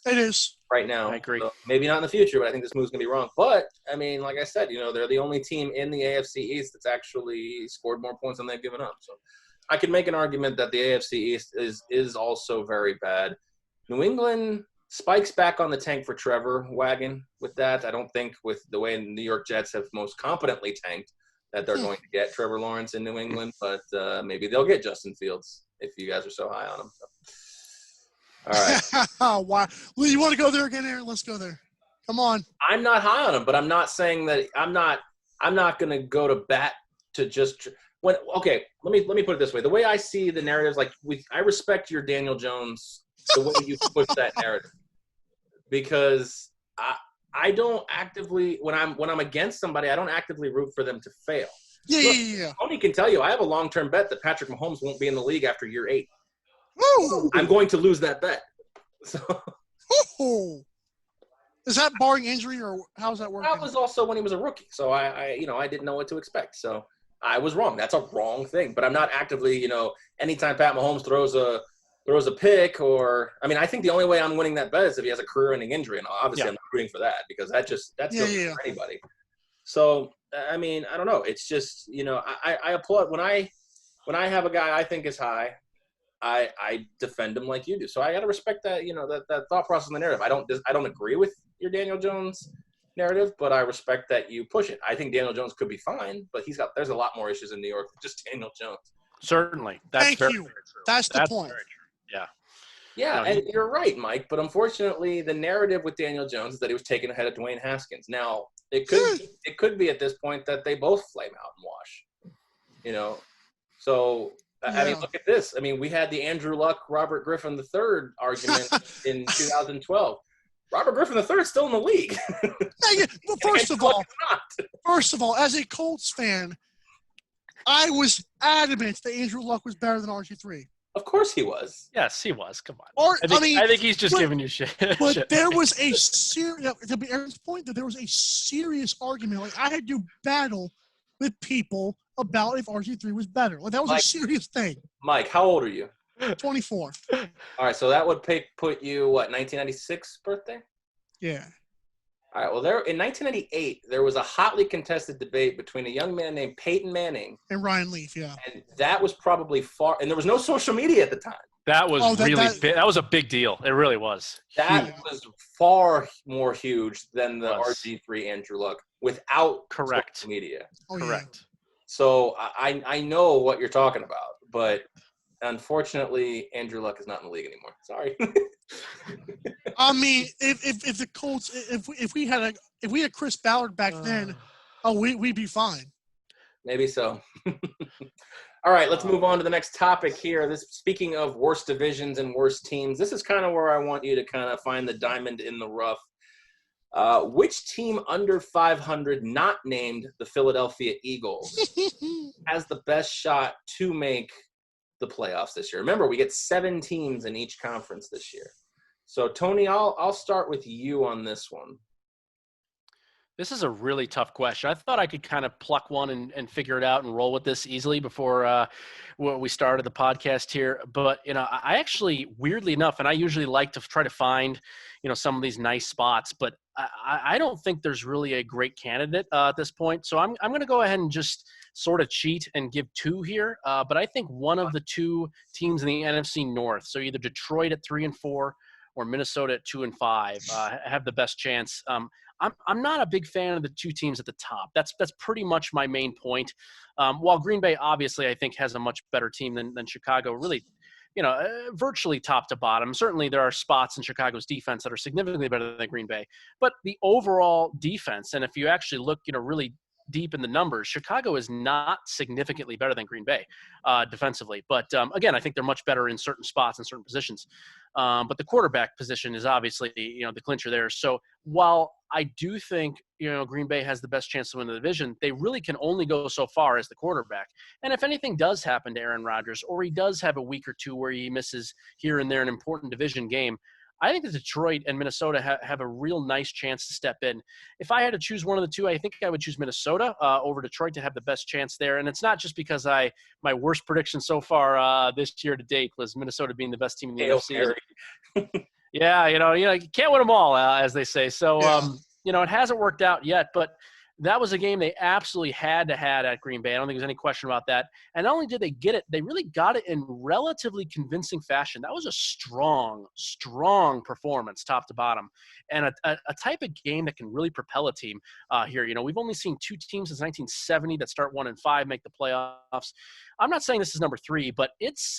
It is Right now. I agree. So maybe not in the future, but I think this move's going to be wrong. But, I mean, like I said, they're the only team in the AFC East that's actually scored more points than they've given up. So I could make an argument that the AFC East is also very bad. New England spikes back on the tank for Trevor wagon with that. I don't think with the way New York Jets have most competently tanked that they're going to get Trevor Lawrence in New England, but maybe they'll get Justin Fields if you guys are so high on him. So. All right. Why? Well, you want to go there again, Aaron? Let's go there. Come on. I'm not high on him, but I'm not saying that I'm not going to go to bat to just when. Okay, let me put it this way. The way I see the narratives, I respect your Daniel Jones, the way you push that narrative, because I don't actively when I'm against somebody, I don't actively root for them to fail. Yeah. Tony can tell you, I have a long-term bet that Patrick Mahomes won't be in the league after year 8. Woo! I'm going to lose that bet. So. Ooh. Is that barring injury, or how's that working? That was also when he was a rookie, so I didn't know what to expect. So I was wrong. That's a wrong thing. But I'm not actively, anytime Pat Mahomes throws a pick, or I think the only way I'm winning that bet is if he has a career-ending injury, and obviously I'm not rooting for that because that's good for anybody. So I don't know. It's just I applaud when I have a guy I think is high. I defend him like you do. So I got to respect that, that thought process in the narrative. I don't agree with your Daniel Jones narrative, but I respect that you push it. I think Daniel Jones could be fine, but there's a lot more issues in New York than just Daniel Jones. Certainly. Thank you. That's the point. Yeah. Yeah, and you're right, Mike. But unfortunately, the narrative with Daniel Jones is that he was taken ahead of Dwayne Haskins. Now, it could be at this point that they both flame out and wash. So look at this. We had the Andrew Luck, Robert Griffin III argument in 2012. Robert Griffin III is still in the league. Well, first of all, as a Colts fan, I was adamant that Andrew Luck was better than RG3. Of course he was. Yes, he was. Come on. I think he's just giving you shit. But there was a serious, to be Aaron's point, that there was a serious argument. Like, I had to battle with people about if RG3 was better. Like, that was a serious thing. Mike, how old are you? 24. All right, so that would put you, 1996 birthday? Yeah. All right, well, in 1998, there was a hotly contested debate between a young man named Peyton Manning and Ryan Leaf, yeah. And that was probably and there was no social media at the time. That was big. That was a big deal. It really was. That was far more huge than the RG3 Andrew Luck without social media. Correct. Yeah. So I know what you're talking about, but unfortunately, Andrew Luck is not in the league anymore. Sorry. If the Colts, if we had Chris Ballard back then, we'd be fine. Maybe so. All right, let's move on to the next topic here. Speaking of worst divisions and worst teams, this is kind of where I want you to kind of find the diamond in the rough. Which team under 500, not named the Philadelphia Eagles, has the best shot to make the playoffs this year? Remember, we get 7 teams in each conference this year. So, Tony, I'll start with you on this one. This is a really tough question. I thought I could kind of pluck one and figure it out and roll with this easily before we started the podcast here. But, I actually, weirdly enough, and I usually like to try to find, some of these nice spots, but I don't think there's really a great candidate at this point. So I'm going to go ahead and just sort of cheat and give 2 here. But I think one of the 2 teams in the NFC North, so either Detroit at 3-4 or Minnesota at 2-5, have the best chance. I'm not a big fan of the 2 teams at the top. That's pretty much my main point. While Green Bay obviously I think has a much better team than Chicago, really, virtually top to bottom. Certainly there are spots in Chicago's defense that are significantly better than Green Bay. But the overall defense, and if you actually look, really deep in the numbers, Chicago is not significantly better than Green Bay defensively. But again, I think they're much better in certain spots and certain positions. But the quarterback position is obviously, the clincher there. So while I do think, Green Bay has the best chance to win the division, they really can only go so far as the quarterback. And if anything does happen to Aaron Rodgers, or he does have a week or two where he misses here and there an important division game, I think that Detroit and Minnesota have a real nice chance to step in. If I had to choose one of the two, I think I would choose Minnesota over Detroit to have the best chance there. And it's not just because my worst prediction so far this year to date was Minnesota being the best team in the NFC. Yeah, you can't win them all, as they say. So, it hasn't worked out yet, but that was a game they absolutely had to have at Green Bay. I don't think there's any question about that. And not only did they get it, they really got it in relatively convincing fashion. That was a strong, strong performance top to bottom, and a type of game that can really propel a team here. We've only seen two teams since 1970 that start 1-5 make the playoffs. I'm not saying this is number 3, but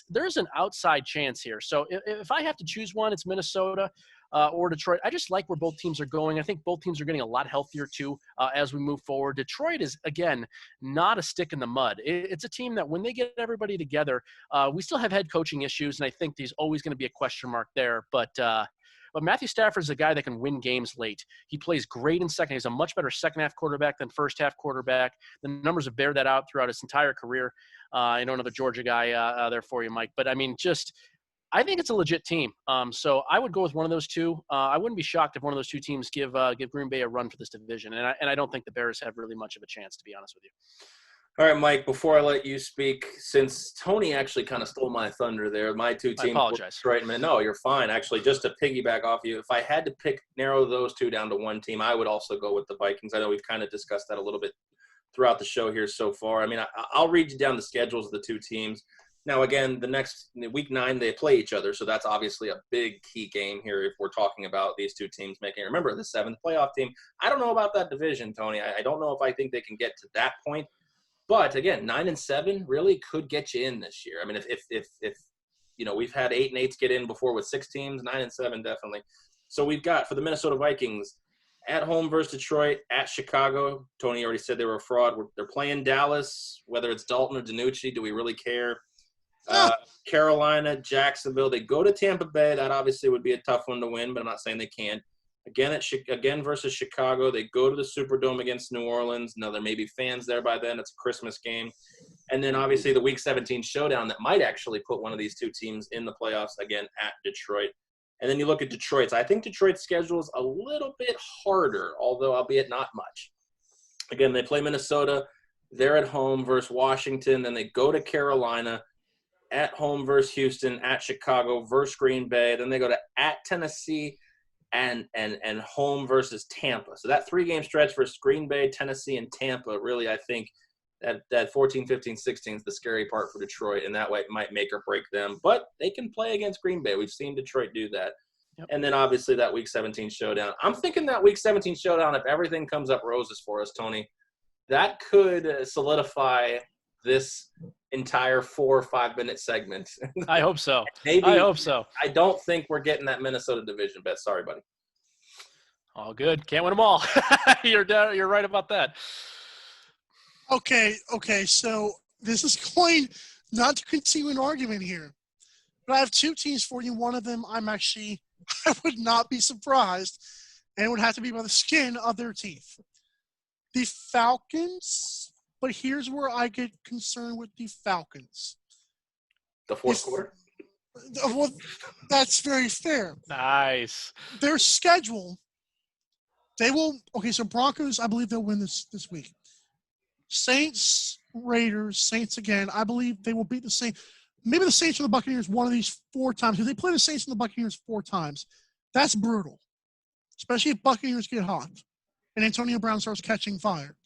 there's an outside chance here. So if I have to choose one, it's Minnesota or Detroit. I just like where both teams are going. I think both teams are getting a lot healthier too as we move forward. Detroit is, again, not a stick in the mud. It's a team that when they get everybody together, we still have head coaching issues, and I think there's always going to be a question mark there. But Matthew Stafford is a guy that can win games late. He plays great in second. He's a much better second-half quarterback than first-half quarterback. The numbers have bear that out throughout his entire career. I know another Georgia guy there for you, Mike. But, I think it's a legit team. So I would go with one of those two. I wouldn't be shocked if one of those two teams give Green Bay a run for this division. And I don't think the Bears have really much of a chance, to be honest with you. All right, Mike, before I let you speak, since Tony actually kind of stole my thunder there, my two teams. I apologize. No, you're fine. Actually, just to piggyback off you, if I had to narrow those two down to one team, I would also go with the Vikings. I know we've kind of discussed that a little bit throughout the show here so far. I'll read you down the schedules of the two teams. Now, again, week 9, they play each other, so that's obviously a big key game here if we're talking about these two teams making. Remember, the 7th playoff team. I don't know about that division, Tony. I don't know if I think they can get to that point. But again, 9-7 really could get you in this year. If we've had 8 and 8s get in before with 6 teams, 9-7 definitely. So we've got for the Minnesota Vikings at home versus Detroit, at Chicago. Tony already said they were a fraud. They're playing Dallas. Whether it's Dalton or DiNucci, do we really care? Carolina, Jacksonville. They go to Tampa Bay. That obviously would be a tough one to win, but I'm not saying they can't. Again versus Chicago. They go to the Superdome against New Orleans. Now, there may be fans there by then. It's a Christmas game. And then, obviously, the Week 17 showdown that might actually put one of these two teams in the playoffs, again, at Detroit. And then you look at Detroit's. I think Detroit's schedule is a little bit harder, although albeit not much. Again, they play Minnesota. They're at home versus Washington. Then they go to Carolina, at home versus Houston, at Chicago versus Green Bay. Then they go to at Tennessee and home versus Tampa. So that 3-game stretch versus Green Bay, Tennessee, and Tampa, really, I think that 14, 15, 16 is the scary part for Detroit, and that way it might make or break them. But they can play against Green Bay. We've seen Detroit do that. Yep. And then, obviously, that Week 17 showdown. I'm thinking that Week 17 showdown, if everything comes up roses for us, Tony, that could solidify this entire 4 or 5 minute segment. I hope so. I hope so. I don't think we're getting that Minnesota division bet. Sorry, buddy. All good. Can't win them all. You're right about that. Okay. So this is going not to continue an argument here, but I have 2 teams for you. One of them I would not be surprised, and it would have to be by the skin of their teeth. The Falcons. But here's where I get concerned with the Falcons. The fourth quarter? Well, that's very fair. Nice. Their schedule, they will – okay, so Broncos, I believe they'll win this week. Saints, Raiders, Saints again. I believe they will beat the Saints. Maybe the Saints or the Buccaneers one of these 4 times. If they play the Saints and the Buccaneers 4 times, that's brutal, especially if Buccaneers get hot and Antonio Brown starts catching fire.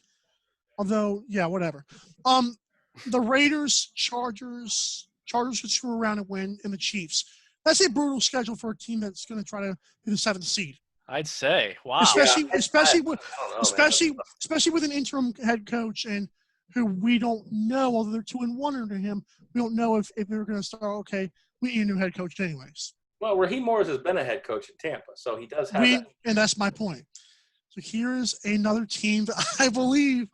Although, yeah, whatever. The Raiders, Chargers could screw around and win, and the Chiefs. That's a brutal schedule for a team that's going to try to be the 7th seed. I'd say, wow. Especially with an interim head coach and who we don't know, although they're 2-1 under him, we don't know if they're going to start. Okay, we need a new head coach anyways. Well, Raheem Morris has been a head coach in Tampa, so he does have that. And that's my point. So here's another team that I believe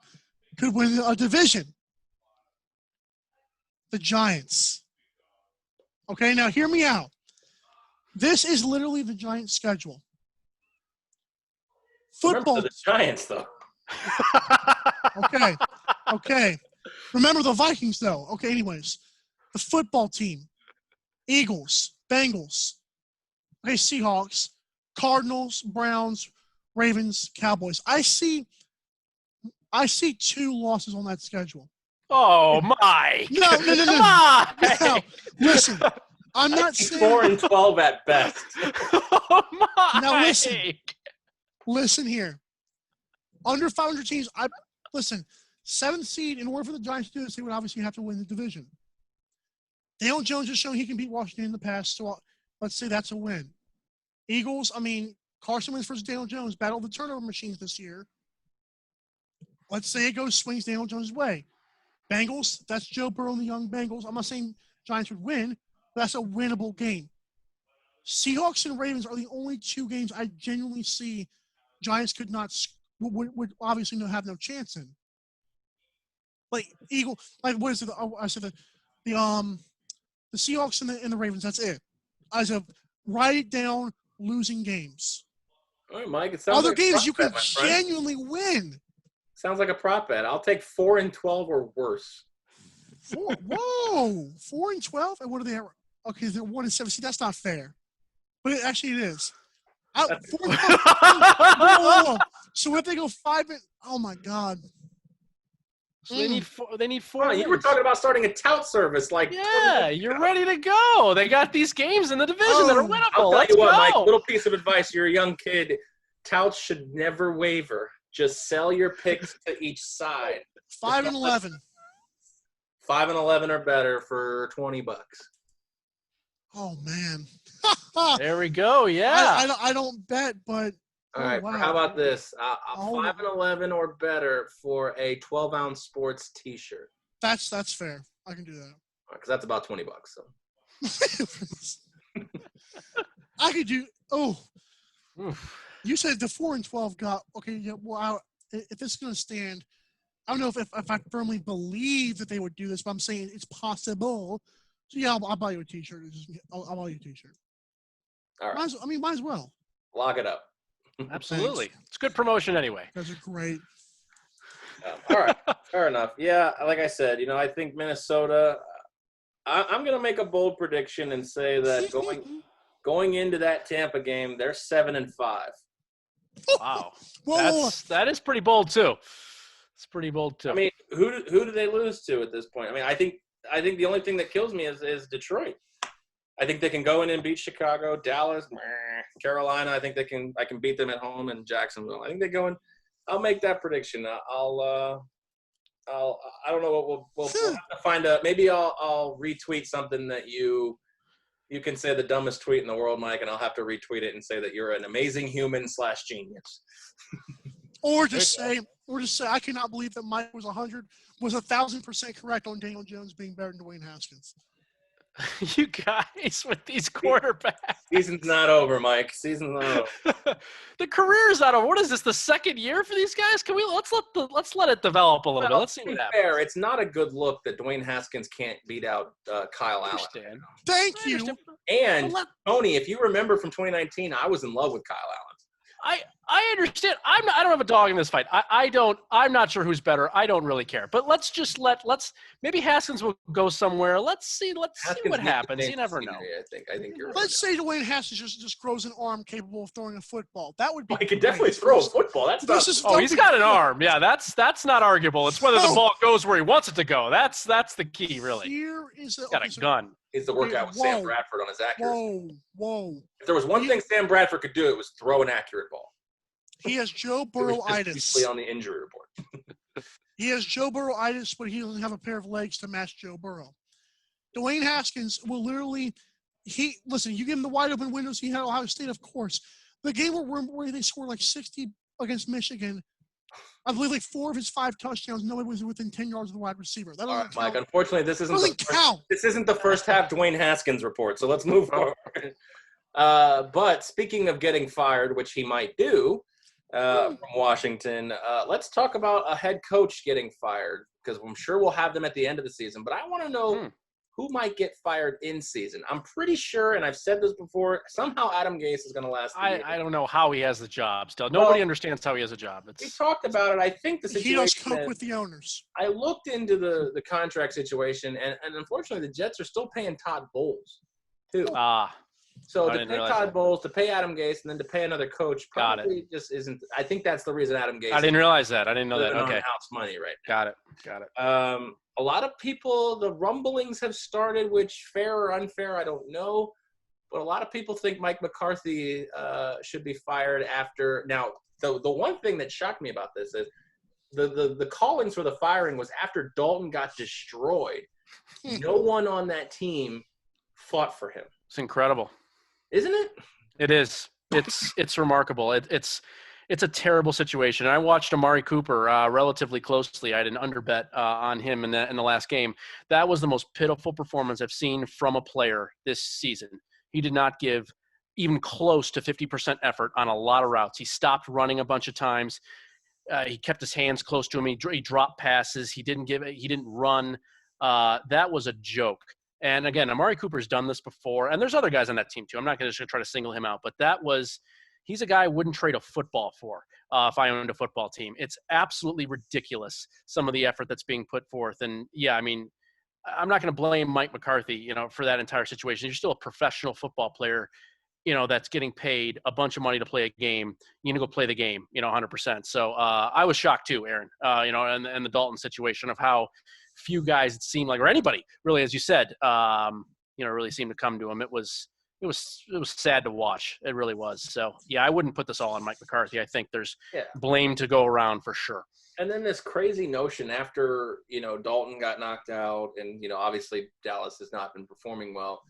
could win a division? The Giants. Okay, now hear me out. This is literally the Giants' schedule. Football. Remember the Giants, though. Okay. Remember the Vikings, though. Okay, anyways. The football team. Eagles. Bengals. Okay, Seahawks. Cardinals. Browns. Ravens. Cowboys. I see 2 losses on that schedule. Oh, Mike. No. Come on. No, listen. I'm not saying 4-12 at best. Oh, Mike. Now listen here. Under 500 teams, listen, 7th seed, in order for the Giants to do this, they would obviously have to win the division. Daniel Jones has shown he can beat Washington in the past, so let's say that's a win. Eagles, Carson Wentz versus Daniel Jones, battle the turnover machines this year. Let's say it swings Daniel Jones' way. Bengals, that's Joe Burrow and the young Bengals. I'm not saying Giants would win, but that's a winnable game. Seahawks and Ravens are the only 2 games I genuinely see Giants would obviously have no chance in. What is it? I said the Seahawks and the Ravens. That's it. I said write it down. Losing games. All right, Mike. It sounds Other like games you bet, could genuinely win. Sounds like a prop bet. I'll take 4-12 or worse. 4-12. And what are they? Okay, they're 1-7. See, that's not fair. But it is. So if they go 5, oh my God. So they need 4. Oh, you were talking about starting a tout service, you're ready to go. They got these games in the division that are winnable. I'll tell Let's you what, go. Mike. Little piece of advice: you're a young kid. Touts should never waver. Just sell your picks to each side. 5-11. 5-11 or better for $20. Oh man. There we go. Yeah. I don't bet, but All right. wow. How about this? 5 5-11 or better for a 12-ounce sports T-shirt. That's fair. I can do that. Because that's about $20. So. I could do. Oh, Oof. you said the 4-12 got okay. Yeah. Well, if this is gonna stand, I don't know if I firmly believe that they would do this, but I'm saying it's possible. So yeah, I'll buy you a T-shirt. I'll buy you a T-shirt. All right. Might as well. Lock it up. Absolutely. Thanks. It's good promotion anyway. You guys are great. All right. Fair enough. Yeah, like I said, I think Minnesota. I'm going to make a bold prediction and say that going into that Tampa game, they're 7-5. Wow. Whoa. That is pretty bold too. It's pretty bold too. I mean, who do they lose to at this point? I mean, I think the only thing that kills me is Detroit. I think they can go in and beat Chicago, Dallas, Carolina. I think I can beat them at home, and Jacksonville. I think they go in. I'll make that prediction. I don't know what we'll have to find out. Maybe I'll retweet something that you can say the dumbest tweet in the world, Mike, and I'll have to retweet it and say that you're an amazing human / genius. Or just say I cannot believe that Mike was 1,000% correct on Daniel Jones being better than Dwayne Haskins. You guys with these quarterbacks. Season's not over, Mike. Season's not over. The career's not over. What is this? The second year for these guys? Can we let's let it develop a little bit. Let's see what happens. Fair. It's not a good look that Dwayne Haskins can't beat out Kyle Allen. Thank you. And Tony, if you remember from 2019, I was in love with Kyle Allen. I understand. I don't have a dog in this fight. I'm not sure who's better. I don't really care. But let's maybe Haskins will go somewhere. Let's see what happens. You never know. I think you're right. Let's say Dwayne Haskins just grows an arm capable of throwing a football. That would be. He could definitely throw a football. That's not. He's got an arm. Yeah, that's not arguable. It's whether the ball goes where he wants it to go. That's the key, really. Here is He's got a gun. Needs to work out with Sam Bradford on his accuracy. Whoa. If there was one thing Sam Bradford could do, it was throw an accurate ball. He has Joe Burrow-itis. On the injury report. He has Joe Burrow-itis, but he doesn't have a pair of legs to match Joe Burrow. Dwayne Haskins will literally listen, you give him the wide open windows he had at Ohio State, of course. The game where they scored like 60 against Michigan, I believe like 4 of his 5 touchdowns, nobody was within 10 yards of the wide receiver. That doesn't count. Mike, unfortunately, this isn't the first half Dwayne Haskins report, so let's move forward. But speaking of getting fired, which he might do, from Washington. Let's talk about a head coach getting fired, because I'm sure we'll have them at the end of the season. But I want to know who might get fired in season. I'm pretty sure, and I've said this before, somehow Adam Gase is going to last the year. I don't know how he has the job still. Nobody understands how he has a job. We talked about it. I think the He does situation cope with the owners. I looked into the contract situation, and unfortunately, the Jets are still paying Todd Bowles, too. So I to didn't pay realize Todd that. Bowles, to pay Adam Gase, and then to pay another coach Got it. probably just isn't – I think that's the reason Adam Gase I didn't realize that. I didn't know is that. living Okay. on house money right Got it. now. A lot of people – the rumblings have started, which fair or unfair, I don't know. But a lot of people think Mike McCarthy should be fired after – now, the one thing that shocked me about this is the callings for the firing was after Dalton got destroyed. No one on that team fought for him. It's incredible. Isn't it? It is. It's remarkable. It's a terrible situation. And I watched Amari Cooper relatively closely. I had an underbet on him in the last game. That was the most pitiful performance I've seen from a player this season. He did not give even close to 50% effort on a lot of routes. He stopped running a bunch of times. He kept his hands close to him. He dropped passes. He didn't run. That was a joke. And again, Amari Cooper's done this before, and there's other guys on that team too. I'm not going to try to single him out, but he's a guy I wouldn't trade a football for if I owned a football team. It's absolutely ridiculous, some of the effort that's being put forth. And yeah, I mean, I'm not going to blame Mike McCarthy, for that entire situation. You're still a professional football player, that's getting paid a bunch of money to play a game. You need to go play the game, 100%. So I was shocked too, Aaron, and the Dalton situation of how few guys it seemed like, or anybody really, as you said, really seemed to come to him. It was sad to watch. It really was. So yeah, I wouldn't put this all on Mike McCarthy. I think there's blame to go around for sure. And then this crazy notion after, Dalton got knocked out and, obviously Dallas has not been performing well.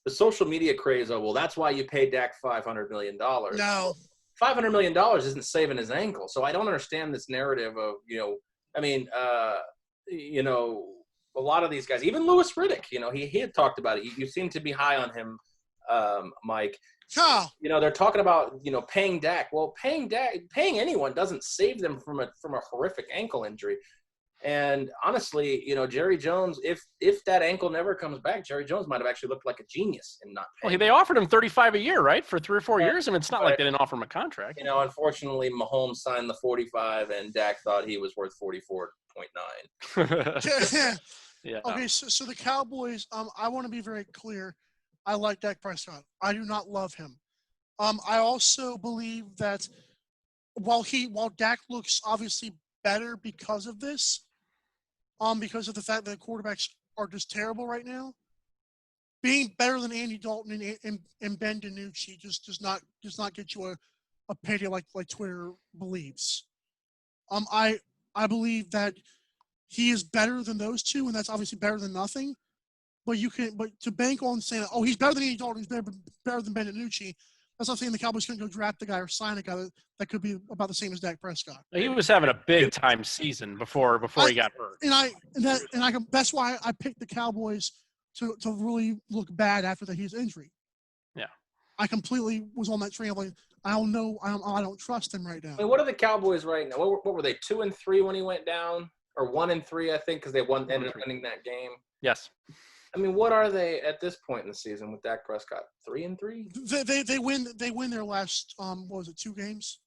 The social media craze of, well, that's why you paid Dak $500 million. No. $500 million isn't saving his ankle. So I don't understand this narrative of, a lot of these guys, even Louis Riddick, he had talked about it. You seem to be high on him, Mike. Oh. They're talking about, paying Dak. Well, paying anyone doesn't save them from a horrific ankle injury. And honestly, Jerry Jones, if that ankle never comes back, Jerry Jones might have actually looked like a genius in not paying. Well, they offered him $35 a year, right, for 3 or 4 years, and it's not like they didn't offer him a contract. Unfortunately, Mahomes signed the 45, and Dak thought he was worth 44.9. Yeah. Okay, so the Cowboys, I want to be very clear. I like Dak Prescott. I do not love him. I also believe that while Dak looks obviously better because of this, because of the fact that quarterbacks are just terrible right now, being better than Andy Dalton and Ben DiNucci just does not get you a payday like Twitter believes. I believe that he is better than those two, and that's obviously better than nothing. But to bank on saying, oh, he's better than Andy Dalton, he's better than Ben DiNucci, that's not saying the Cowboys couldn't go draft the guy or sign a guy that could be about the same as Dak Prescott. He was having a big time season before he got hurt. That's why I picked the Cowboys to really look bad after his injury. Yeah. I completely was on that train of like, I don't trust him right now. I mean, what are the Cowboys right now? What were they, 2-3 when he went down, or 1-3, I think, because they ended up winning that game. Yes. I mean, what are they at this point in the season with Dak Prescott? 3-3? They win their last 2 games?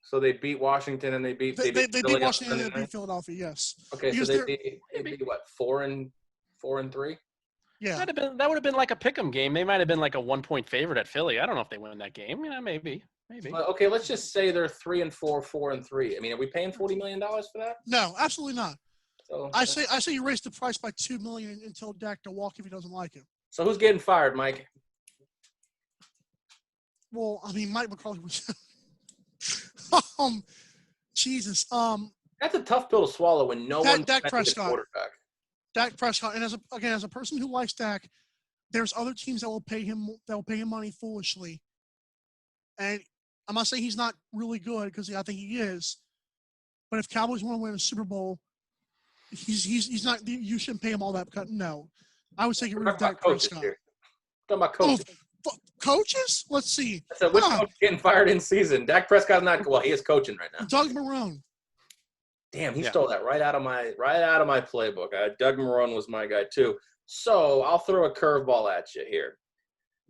So they beat Washington and they beat They beat Washington and they beat Philadelphia. Yes. Okay, Because so they beat what, 4-3? Yeah. That would have been like a pick'em game. They might have been like a 1-point favorite at Philly. I don't know if they win that game. Yeah, maybe. Okay, let's just say they're 3-4, 4-3. I mean, are we paying $40 million for that? No, absolutely not. So I say you raise the price by $2 million and tell Dak to walk if he doesn't like it. So who's getting fired, Mike? Well, I mean, Mike McCarthy was. Jesus. That's a tough pill to swallow when one's Dak the Prescott. quarterback. Dak Prescott, and as a person who likes Dak, there's other teams that will pay him money foolishly. And I'm not saying he's not really good because I think he is. But if Cowboys want to win a Super Bowl, he's not. You shouldn't pay him all that. No, I would say get rid of Dak Prescott. Talking about coaches. Coaches? Let's see. I said, which coach is getting fired in season? Dak Prescott's not. Well, he is coaching right now. Doug Marrone. Damn, he stole that right out of my playbook. Doug Marrone was my guy too. So I'll throw a curveball at you here.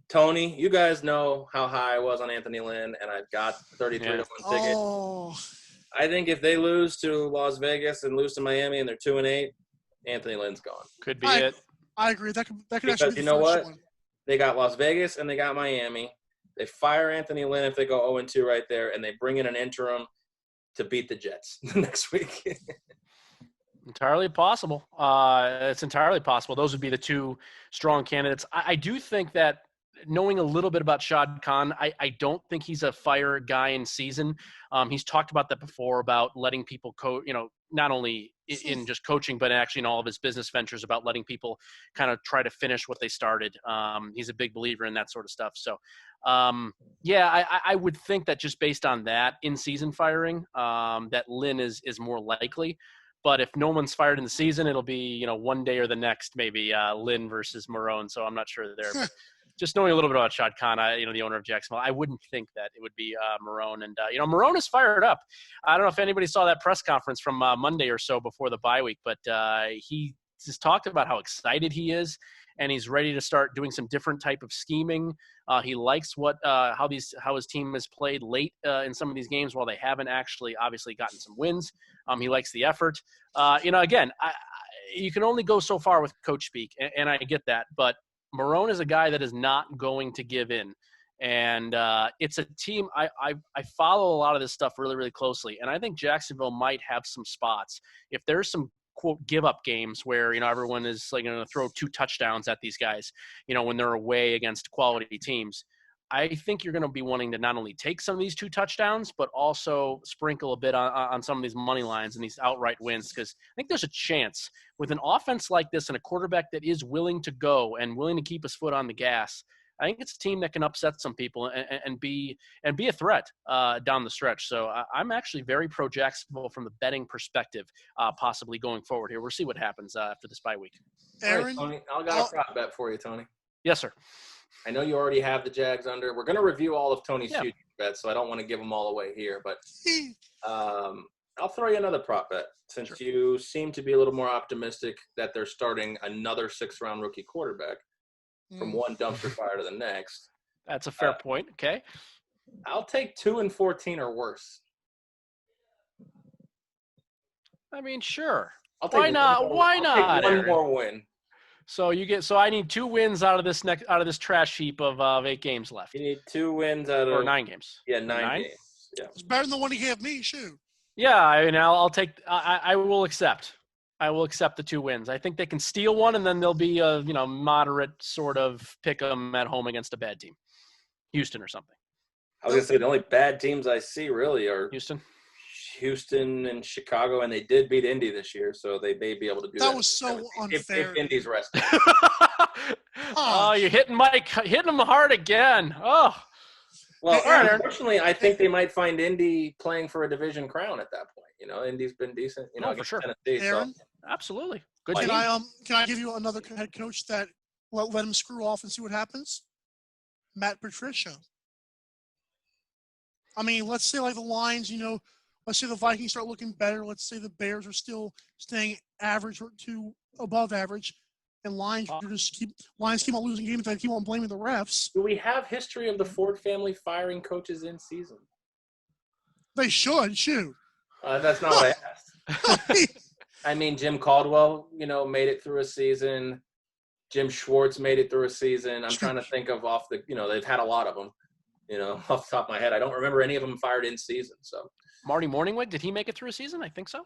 Tony, you guys know how high I was on Anthony Lynn, and I've got 33 to 1 ticket. Oh. I think if they lose to Las Vegas and lose to Miami and they're 2-8, Anthony Lynn's gone. Could be it. I agree. That could Because actually be you the know first what? one. They got Las Vegas and they got Miami. They fire Anthony Lynn if they go 0-2 right there, and they bring in an interim to beat the Jets next week. Entirely possible. It's entirely possible. Those would be the two strong candidates. I do think that knowing a little bit about Shad Khan, I don't think he's a fire guy in season. He's talked about that before, about letting people not only in just coaching, but actually in all of his business ventures, about letting people kind of try to finish what they started. He's a big believer in that sort of stuff. So, I would think that just based on that in-season firing, that Lynn is more likely. But if no one's fired in the season, it'll be, one day or the next, maybe Lynn versus Marrone. So I'm not sure there. But just knowing a little bit about Shad Khan, the owner of Jacksonville, I wouldn't think that it would be Marrone. And, Marrone is fired up. I don't know if anybody saw that press conference from Monday or so before the bye week, but he just talked about how excited he is, and he's ready to start doing some different type of scheming. He likes how his team has played late in some of these games while they haven't actually obviously gotten some wins. He likes the effort. Again, you can only go so far with coach speak, and I get that, but Marrone is a guy that is not going to give in. And it's a team I follow a lot of this stuff really, really closely. And I think Jacksonville might have some spots. If there's some quote give up games where, everyone is like going to throw 2 touchdowns at these guys, when they're away against quality teams, I think you're going to be wanting to not only take some of these 2 touchdowns, but also sprinkle a bit on some of these money lines and these outright wins. Because I think there's a chance with an offense like this and a quarterback that is willing to go and willing to keep his foot on the gas, I think it's a team that can upset some people and be a threat down the stretch. So I'm actually very pro Jacksonville from the betting perspective, possibly going forward here. We'll see what happens after this bye week. Aaron, All right, Tony, I got a prop bet for you, Tony. Yes, sir. I know you already have the Jags under. We're going to review all of Tony's future bets, so I don't want to give them all away here. But I'll throw you another prop bet since you seem to be a little more optimistic that they're starting another 6th-round rookie quarterback from one dumpster fire to the next. That's a fair point. Okay. I'll take 2-14 or worse. I mean, sure. Why not? I'll take one more win. So I need 2 wins out of this trash heap of 8 games left. You need 2 wins out of 9 games. Yeah, 9 games. Yeah. it's better than the one he gave me. Shoot. Yeah, I mean, I'll take. I will accept. I will accept the 2 wins. I think they can steal one, and then there'll be a moderate sort of pick 'em at home against a bad team, Houston or something. I was gonna say the only bad teams I see really are Houston and Chicago, and they did beat Indy this year, so they may be able to do that. That was so unfair. If Indy's rested. Oh, you're hitting him hard again. Oh. Well, Hey, Aaron, unfortunately, I think they might find Indy playing for a division crown at that point. Indy's been decent. For sure. Tennessee, Aaron, Absolutely. Good can team. can I give you another head coach that let him screw off and see what happens? Matt Patricia. I mean, let's say like the Lions, let's say the Vikings start looking better. Let's say the Bears are still staying average or to above average, and Lions keep on losing games. They keep on blaming the refs. Do we have history of the Ford family firing coaches in season? They should. Shoot. That's not what I asked. I mean, Jim Caldwell, made it through a season. Jim Schwartz made it through a season. I'm trying to think of they've had a lot of them, off the top of my head. I don't remember any of them fired in season. So Marty Morningwig, did he make it through a season? I think so.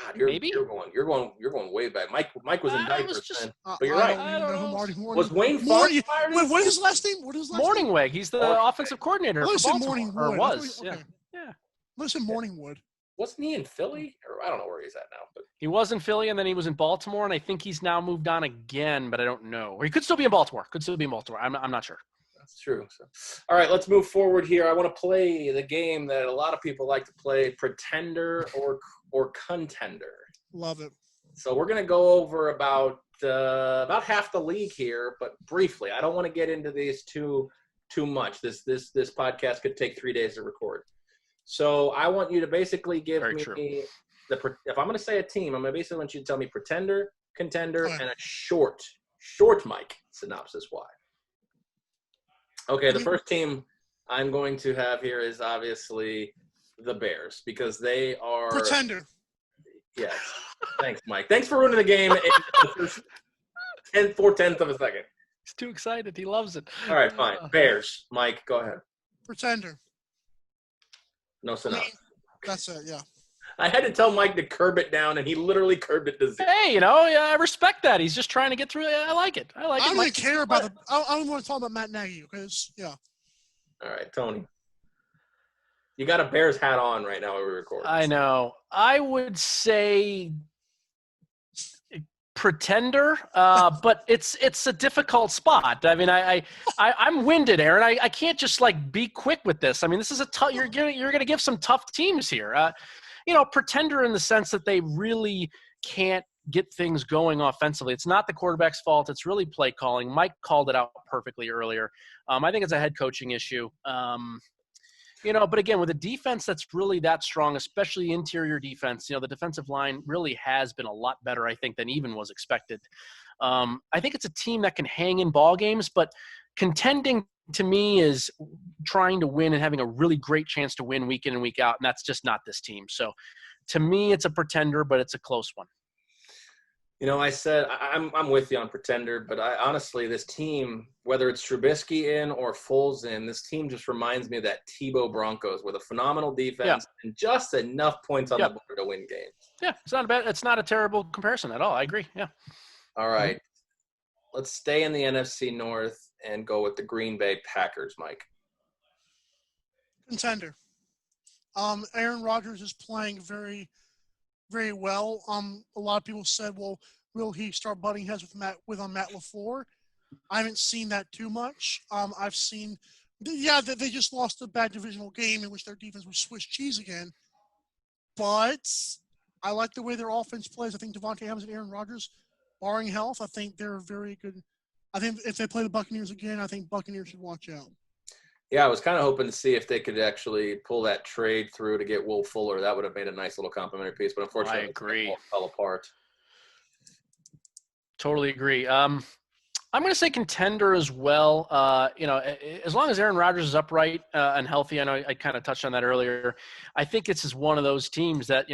God, you're going way back. Mike was in diapers then. But you're I right. don't even know who Marty Morning. Was Wayne Fonte fired in What is his last name? Morningwig. He's the offensive coordinator for Listen, Baltimore. Morningwood. Or was. Okay. Yeah. Listen, Morningwood. Wasn't he in Philly? Or I don't know where he's at now. But He was in Philly, and then he was in Baltimore, and I think he's now moved on again, but I don't know. Or he could still be in Baltimore. I'm not sure. that's true. So, all right, let's move forward here. I want to play the game that a lot of people like to play, Pretender or Contender. Love it. So we're going to go over about about half the league here, but briefly. I don't want to get into these too much. This podcast could take 3 days to record. So I want you to basically give Very me true. if I'm going to say a team, I'm going to basically want you to tell me pretender, contender, Okay. and a short Mike synopsis why. Okay, the first team I'm going to have here is obviously the Bears because they are Pretender. Yes. Thanks, Mike. Thanks for ruining the game in the first 4/10 of a second. He's too excited. He loves it. All right, fine. Bears. Mike, go ahead. Pretender. No synopsis. That's it. Yeah. I had to tell Mike to curb it down, and he literally curbed it to 0. Hey, yeah, I respect that. He's just trying to get through it. I like it. I don't even Mike. care about the. I don't want to talk about Matt Nagy because yeah. All right, Tony. You got a Bears hat on right now when we record. I know. I would say pretender, but it's a difficult spot. I mean, I'm winded, Aaron. I can't just like be quick with this. I mean, this is a tough. You're gonna give some tough teams here. Pretender in the sense that they really can't get things going offensively. It's not the quarterback's fault. It's really play calling. Mike called it out perfectly earlier. I think it's a head coaching issue. But again, with a defense that's really that strong, especially interior defense, the defensive line really has been a lot better, I think, than even was expected. I think it's a team that can hang in ball games, but contending to me is trying to win and having a really great chance to win week in and week out, and that's just not this team. So to me, it's a pretender, but it's a close one. I said I'm with you on pretender, but I honestly, this team, whether it's Trubisky in or Foles in, this team just reminds me of that Tebow Broncos with a phenomenal defense and just enough points on the board to win games. Yeah, it's not a terrible comparison at all. I agree. Yeah. All right. Let's stay in the NFC North and go with the Green Bay Packers, Mike. Contender. Aaron Rodgers is playing very, very well. A lot of people said, well, will he start butting heads with Matt LaFleur? I haven't seen that too much. I've seen, they just lost a bad divisional game in which their defense was Swiss cheese again. But I like the way their offense plays. I think Devontae Adams and Aaron Rodgers, barring health, I think they're very good. I think if they play the Buccaneers again, I think Buccaneers should watch out. Yeah, I was kind of hoping to see if they could actually pull that trade through to get Will Fuller. That would have made a nice little complimentary piece, but unfortunately, I agree. It all fell apart. Totally agree. I'm going to say contender as well. As long as Aaron Rodgers is upright and healthy, I know I kind of touched on that earlier. I think this is one of those teams that,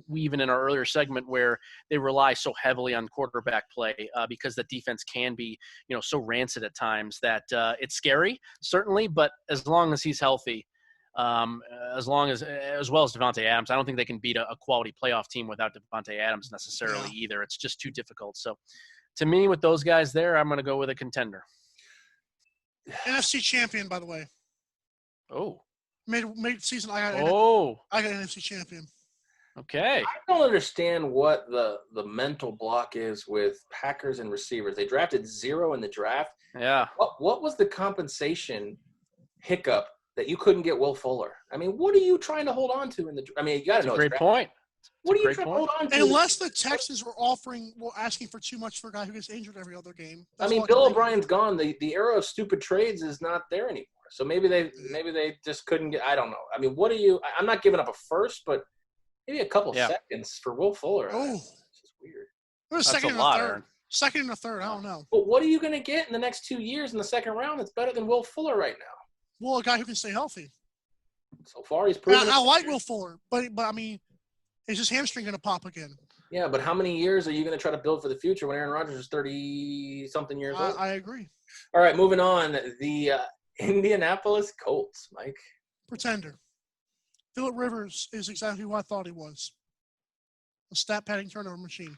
we even in our earlier segment where they rely so heavily on quarterback play because the defense can be, so rancid at times that it's scary, certainly. But as long as he's healthy, as well as Devontae Adams, I don't think they can beat a quality playoff team without Devontae Adams necessarily either. It's just too difficult. So to me, with those guys there, I'm going to go with a contender. NFC champion, by the way. Oh. Made season. I got NFC champion. Okay. I don't understand what the mental block is with Packers and receivers. They drafted 0 in the draft. Yeah. What was the compensation hiccup that you couldn't get Will Fuller? I mean, what are you trying to hold on to in the? I mean, you got to know. Great point. What are you trying to hold on to? Unless the Texans were asking for too much for a guy who gets injured every other game. I mean, Bill O'Brien's gone. The era of stupid trades is not there anymore. So maybe they just couldn't get. I don't know. I mean, what are you? I'm not giving up a first, but maybe a couple seconds for Will Fuller. Oh, it's just weird. It was second and a third. Second and a third. I don't know. But what are you going to get in the next 2 years in the second round that's better than Will Fuller right now? Well, a guy who can stay healthy. So far, he's proven. I like Will Fuller, but I mean, is his hamstring going to pop again? Yeah, but how many years are you going to try to build for the future when Aaron Rodgers is 30-something years old? I agree. All right, moving on. The Indianapolis Colts, Mike. Pretender. Phillip Rivers is exactly who I thought he was. A stat padding turnover machine.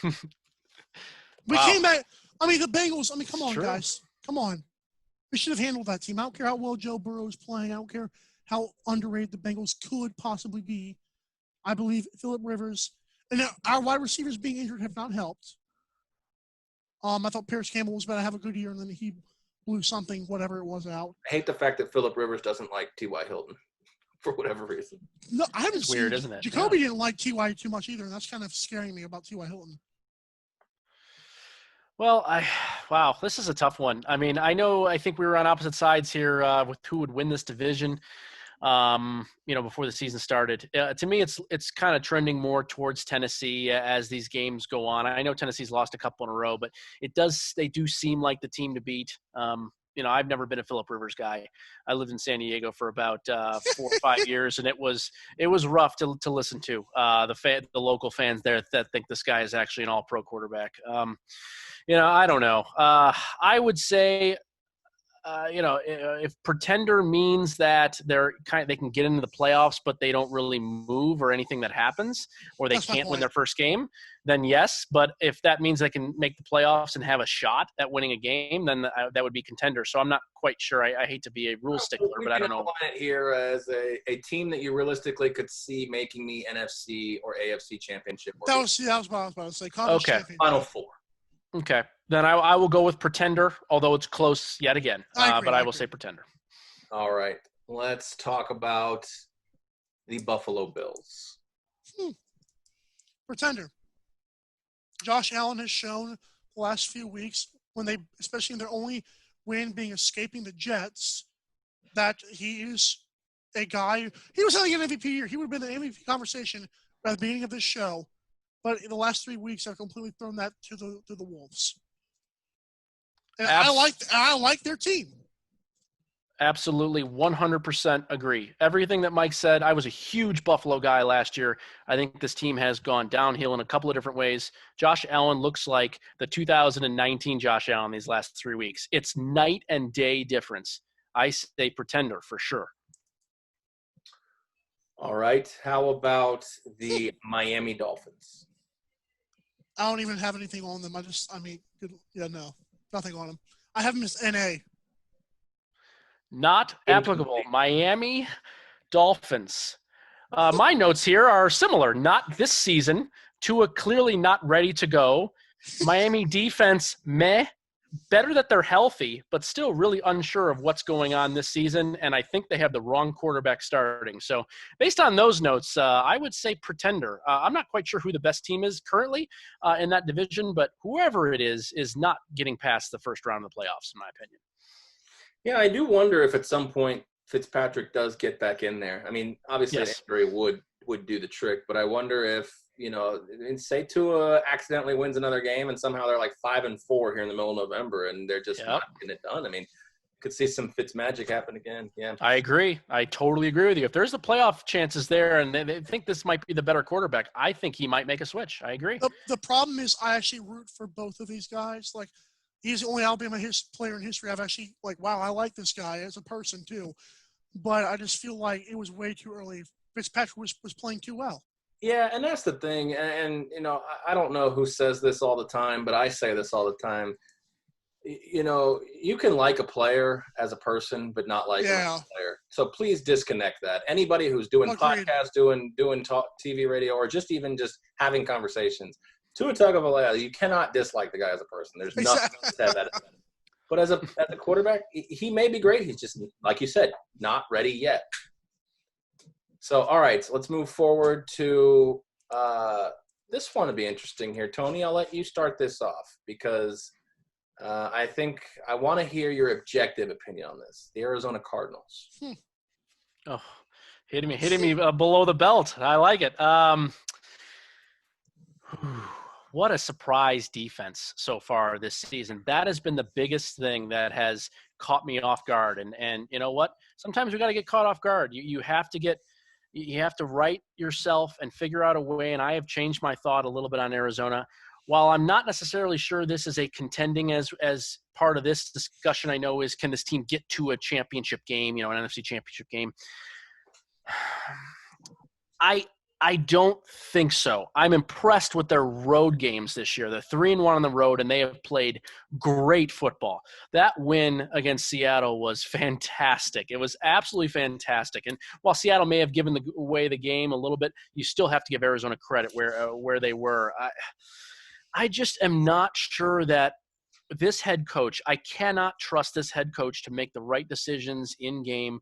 We came back. I mean, the Bengals. I mean, come on, guys. Come on. We should have handled that team. I don't care how well Joe Burrow is playing. I don't care how underrated the Bengals could possibly be. I believe Phillip Rivers and our wide receivers being injured have not helped. I thought Paris Campbell was about to have a good year, and then he blew something, whatever it was, out. I hate the fact that Phillip Rivers doesn't like T.Y. Hilton for whatever reason. No, I haven't it's seen. Weird, isn't it? Jacoby didn't like T.Y. too much either, and that's kind of scaring me about T.Y. Hilton. Well, wow, this is a tough one. I mean, I think we were on opposite sides here with who would win this division. Before the season started. To me, it's kind of trending more towards Tennessee as these games go on. I know Tennessee's lost a couple in a row, but they do seem like the team to beat. I've never been a Phillip Rivers guy. I lived in San Diego for about 4 or 5 years, and it was rough to listen to the local fans there that think this guy is actually an all-pro quarterback. I don't know. I would say. If pretender means that they can get into the playoffs, but they don't really move or anything that happens, or they can't win their first game, then yes. But if that means they can make the playoffs and have a shot at winning a game, then that would be contender. So I'm not quite sure. I hate to be a rule stickler, but I don't know. It here as a team that you realistically could see making the NFC or AFC championship. That was what I was about to say. Okay. Final four. Okay. Then I will go with pretender, although it's close yet again. But I will say pretender. All right. Let's talk about the Buffalo Bills. Pretender. Josh Allen has shown the last few weeks, especially in their only win being escaping the Jets, that he is a guy. He was having an MVP year. He would have been in the MVP conversation at the beginning of this show. But in the last 3 weeks, I've completely thrown that to the Wolves. And I like their team. Absolutely, 100% agree. Everything that Mike said. I was a huge Buffalo guy last year. I think this team has gone downhill in a couple of different ways. Josh Allen looks like the 2019 Josh Allen these last 3 weeks. It's night and day difference. I say pretender for sure. All right. How about the Miami Dolphins? I don't even have anything on them. Nothing on them. I have them as NA. Not applicable. Miami Dolphins. My notes here are similar. Not this season. Tua clearly not ready to go. Miami defense, meh. Better that they're healthy, but still really unsure of what's going on this season. And I think they have the wrong quarterback starting. So based on those notes, I would say pretender. I'm not quite sure who the best team is currently in that division, but whoever it is not getting past the first round of the playoffs, in my opinion. Yeah, I do wonder if at some point Fitzpatrick does get back in there. I mean, obviously Yes. an injury would do the trick, but I wonder if, say Tua accidentally wins another game and somehow they're like 5-4 here in the middle of November and they're just not getting it done. I mean, could see some Fitz magic happen again. Yeah, I agree. I totally agree with you. If there's the playoff chances there and they think this might be the better quarterback, I think he might make a switch. I agree. The problem is I actually root for both of these guys. Like, he's the only Alabama player in history I've actually wow, I like this guy as a person too. But I just feel like it was way too early. Fitzpatrick was playing too well. Yeah, and that's the thing. And I don't know who says this all the time, but I say this all the time. You can like a player as a person, but not like him as a player. So please disconnect that. Anybody who's doing podcasts, doing talk, TV, radio, or just having conversations, Tua Tagovailoa, you cannot dislike the guy as a person. There's nothing to say that. But as a quarterback, he may be great. He's just, like you said, not ready yet. So, all right, so let's move forward to this one to be interesting here. Tony, I'll let you start this off because I think I want to hear your objective opinion on this. The Arizona Cardinals. Oh, hitting me below the belt. I like it. What a surprise defense so far this season. That has been the biggest thing that has caught me off guard. And you know what? Sometimes we got to get caught off guard. You have to right yourself and figure out a way. And I have changed my thought a little bit on Arizona. While I'm not necessarily sure this is a contending as part of this discussion, I know is, can this team get to a championship game, an NFC championship game? I don't think so. I'm impressed with their road games this year. They're 3-1 on the road, and they have played great football. That win against Seattle was fantastic. It was absolutely fantastic. And while Seattle may have given away the game a little bit, you still have to give Arizona credit where they were. I just am not sure that this head coach, I cannot trust this head coach to make the right decisions in game.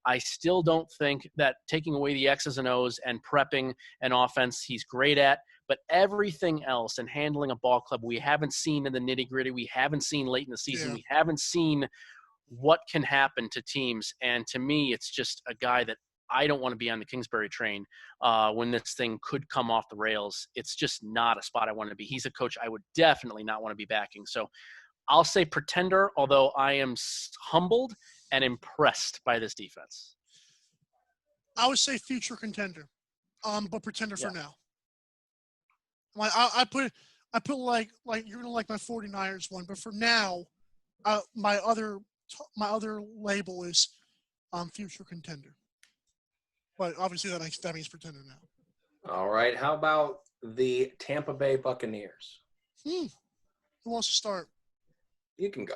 I still don't think that taking away the X's and O's and prepping an offense he's great at, But everything else and handling a ball club we haven't seen in the nitty-gritty, we haven't seen late in the season, Yeah. we haven't seen what can happen to teams. And to me, it's just a guy that I don't want to be on the Kingsbury train when this thing could come off the rails. It's just not a spot I want to be. He's a coach I would definitely not want to be backing. So I'll say pretender, although I am humbled and impressed by this defense. I would say future contender, but pretender for Yeah. now. Like I put like you're gonna like my 49ers one, but for now, my other label is future contender. But obviously that means pretender now. All right. How about the Tampa Bay Buccaneers? Who wants to start? You can go.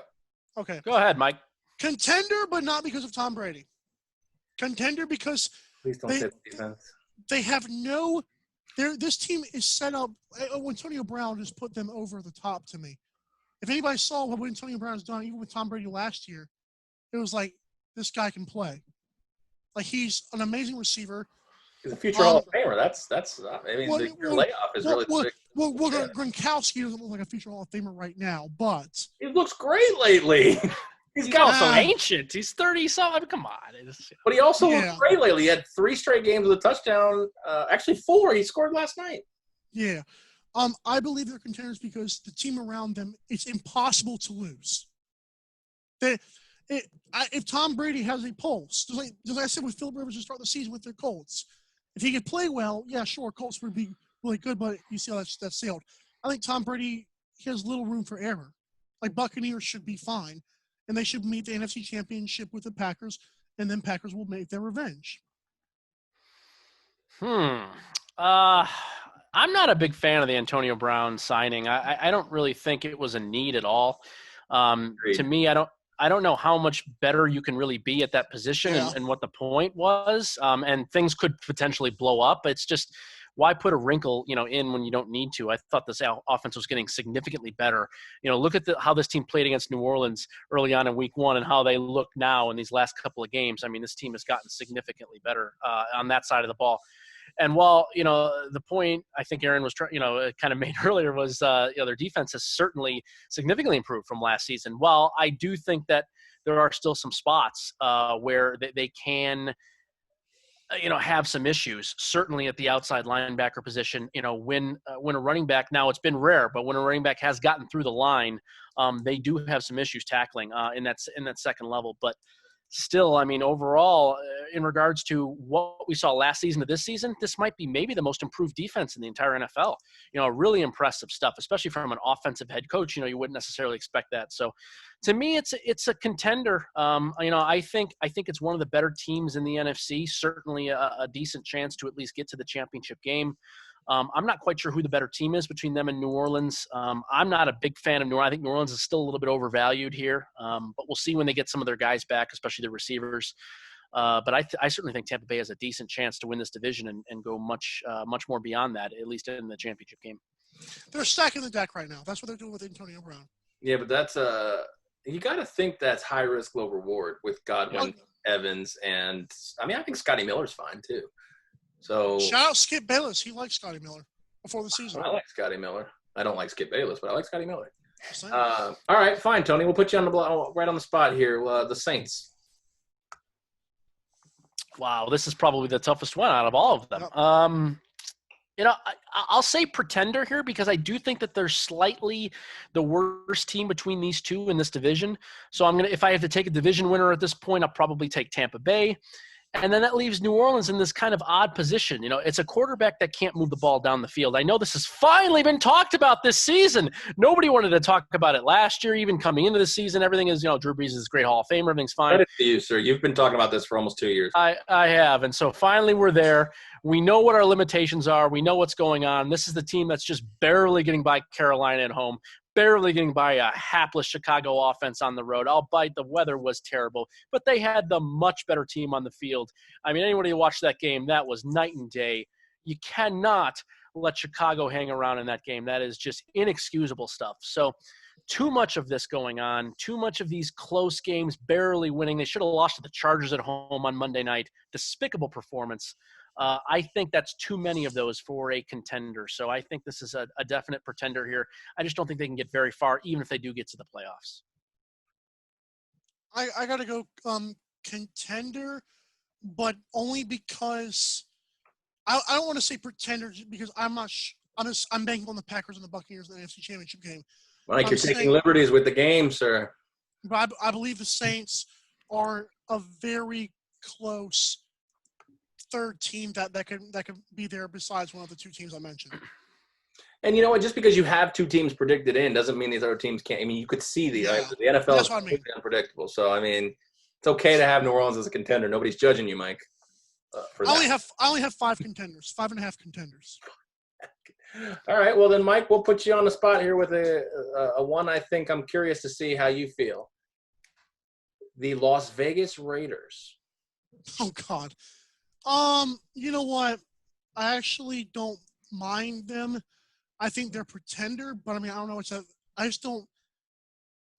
Okay. Go ahead, Mike. Contender, but not because of Tom Brady. Contender because Please don't They- say the defense. they have no. This team is set up. Antonio Brown just put them over the top to me. If anybody saw what Antonio Brown has done, even with Tom Brady last year, it was like this guy can play. Like he's an amazing receiver. He's a future Hall of Famer. That's. I mean, Well, your layoff is really. Well, big. Yeah. Gronkowski doesn't look like a future Hall of Famer right now, but He looks great lately. He's got also some- ancient. He's 30-something. I mean, come on. But he also Yeah. looked great lately. He had 3 straight games with a touchdown. Actually, 4. He scored last night. yeah. I believe they're contenders because the team around them, it's impossible to lose. If Tom Brady has a pulse, just like I said with Philip Rivers to start the season with their Colts, if he could play well, yeah, sure, Colts would be really good, but you see how that's sailed. I think Tom Brady has little room for error. Like Buccaneers should be fine, and they should meet the NFC Championship with the Packers, and then Packers will make their revenge. I'm not a big fan of the Antonio Brown signing. I don't really think it was a need at all. To me, I don't know how much better you can really be at that position Yeah. and what the point was. And things could potentially blow up. It's just why put a wrinkle, in when you don't need to? I thought this offense was getting significantly better. Look at how this team played against New Orleans early on in week 1 and how they look now in these last couple of games. I mean, this team has gotten significantly better on that side of the ball. And while, the point I think Aaron was kind of made earlier was, their defense has certainly significantly improved from last season. While I do think that there are still some spots where they can, have some issues, certainly at the outside linebacker position. When a running back, now it's been rare, but when a running back has gotten through the line, they do have some issues tackling in that second level. But still, I mean, overall, in regards to what we saw last season to this season, this might be maybe the most improved defense in the entire NFL. Really impressive stuff, especially from an offensive head coach. You wouldn't necessarily expect that. So, to me, it's a contender. I think it's one of the better teams in the NFC. Certainly, a decent chance to at least get to the championship game. I'm not quite sure who the better team is between them and New Orleans. I'm not a big fan of New Orleans. I think New Orleans is still a little bit overvalued here, but we'll see when they get some of their guys back, especially the receivers. But I certainly think Tampa Bay has a decent chance to win this division and go much more beyond that, at least in the championship game. They're stacking the deck right now. That's what they're doing with Antonio Brown. Yeah, but that's you got to think that's high risk, low reward with Godwin, Evans, and I think Scotty Miller's fine too. So Shout out Skip Bayless. He likes Scotty Miller before the season. I like Scotty Miller. I don't like Skip Bayless, but I like Scotty Miller. Same. All right, fine, Tony. We'll put you on right on the spot here. The Saints. Wow, this is probably the toughest one out of all of them. I'll say pretender here because I do think that they're slightly the worst team between these two in this division. So if I have to take a division winner at this point, I'll probably take Tampa Bay. And then that leaves New Orleans in this kind of odd position. It's a quarterback that can't move the ball down the field. I know this has finally been talked about this season. Nobody wanted to talk about it last year, even coming into the season. Everything is, Drew Brees is a great Hall of Famer. Everything's fine. Credit to you, sir. You've been talking about this for almost 2 years. I have. And so finally we're there. We know what our limitations are. We know what's going on. This is the team that's just barely getting by Carolina at home, barely getting by a hapless Chicago offense on the road. Albeit the weather was terrible, but they had the much better team on the field. I mean, anybody who watched that game, that was night and day. You cannot let Chicago hang around in that game. That is just inexcusable stuff. So too much of this going on, too much of these close games, barely winning. They should have lost to the Chargers at home on Monday night. Despicable performance. I think that's too many of those for a contender. So I think this is a definite pretender here. I just don't think they can get very far, even if they do get to the playoffs. I gotta go contender, but only because I don't want to say pretender because I'm not. I'm banking on the Packers and the Buccaneers in the NFC Championship game. Mike, I'm you're taking saying- liberties with the game, sir. But I believe the Saints are a very close third team that could be there besides one of the two teams I mentioned. And you know what? Just because you have two teams predicted in doesn't mean these other teams can't. I mean, you could see the NFL is That's what I mean. completely unpredictable. So, I mean, it's okay to have New Orleans as a contender. Nobody's judging you, Mike, for I that. only have 5 contenders, 5.5 contenders. All right. Well, then, Mike, we'll put you on the spot here with a one I think I'm curious to see how you feel. The Las Vegas Raiders. Oh God. You know what? I actually don't mind them. I think they're a pretender, but I mean, I don't know. I just don't.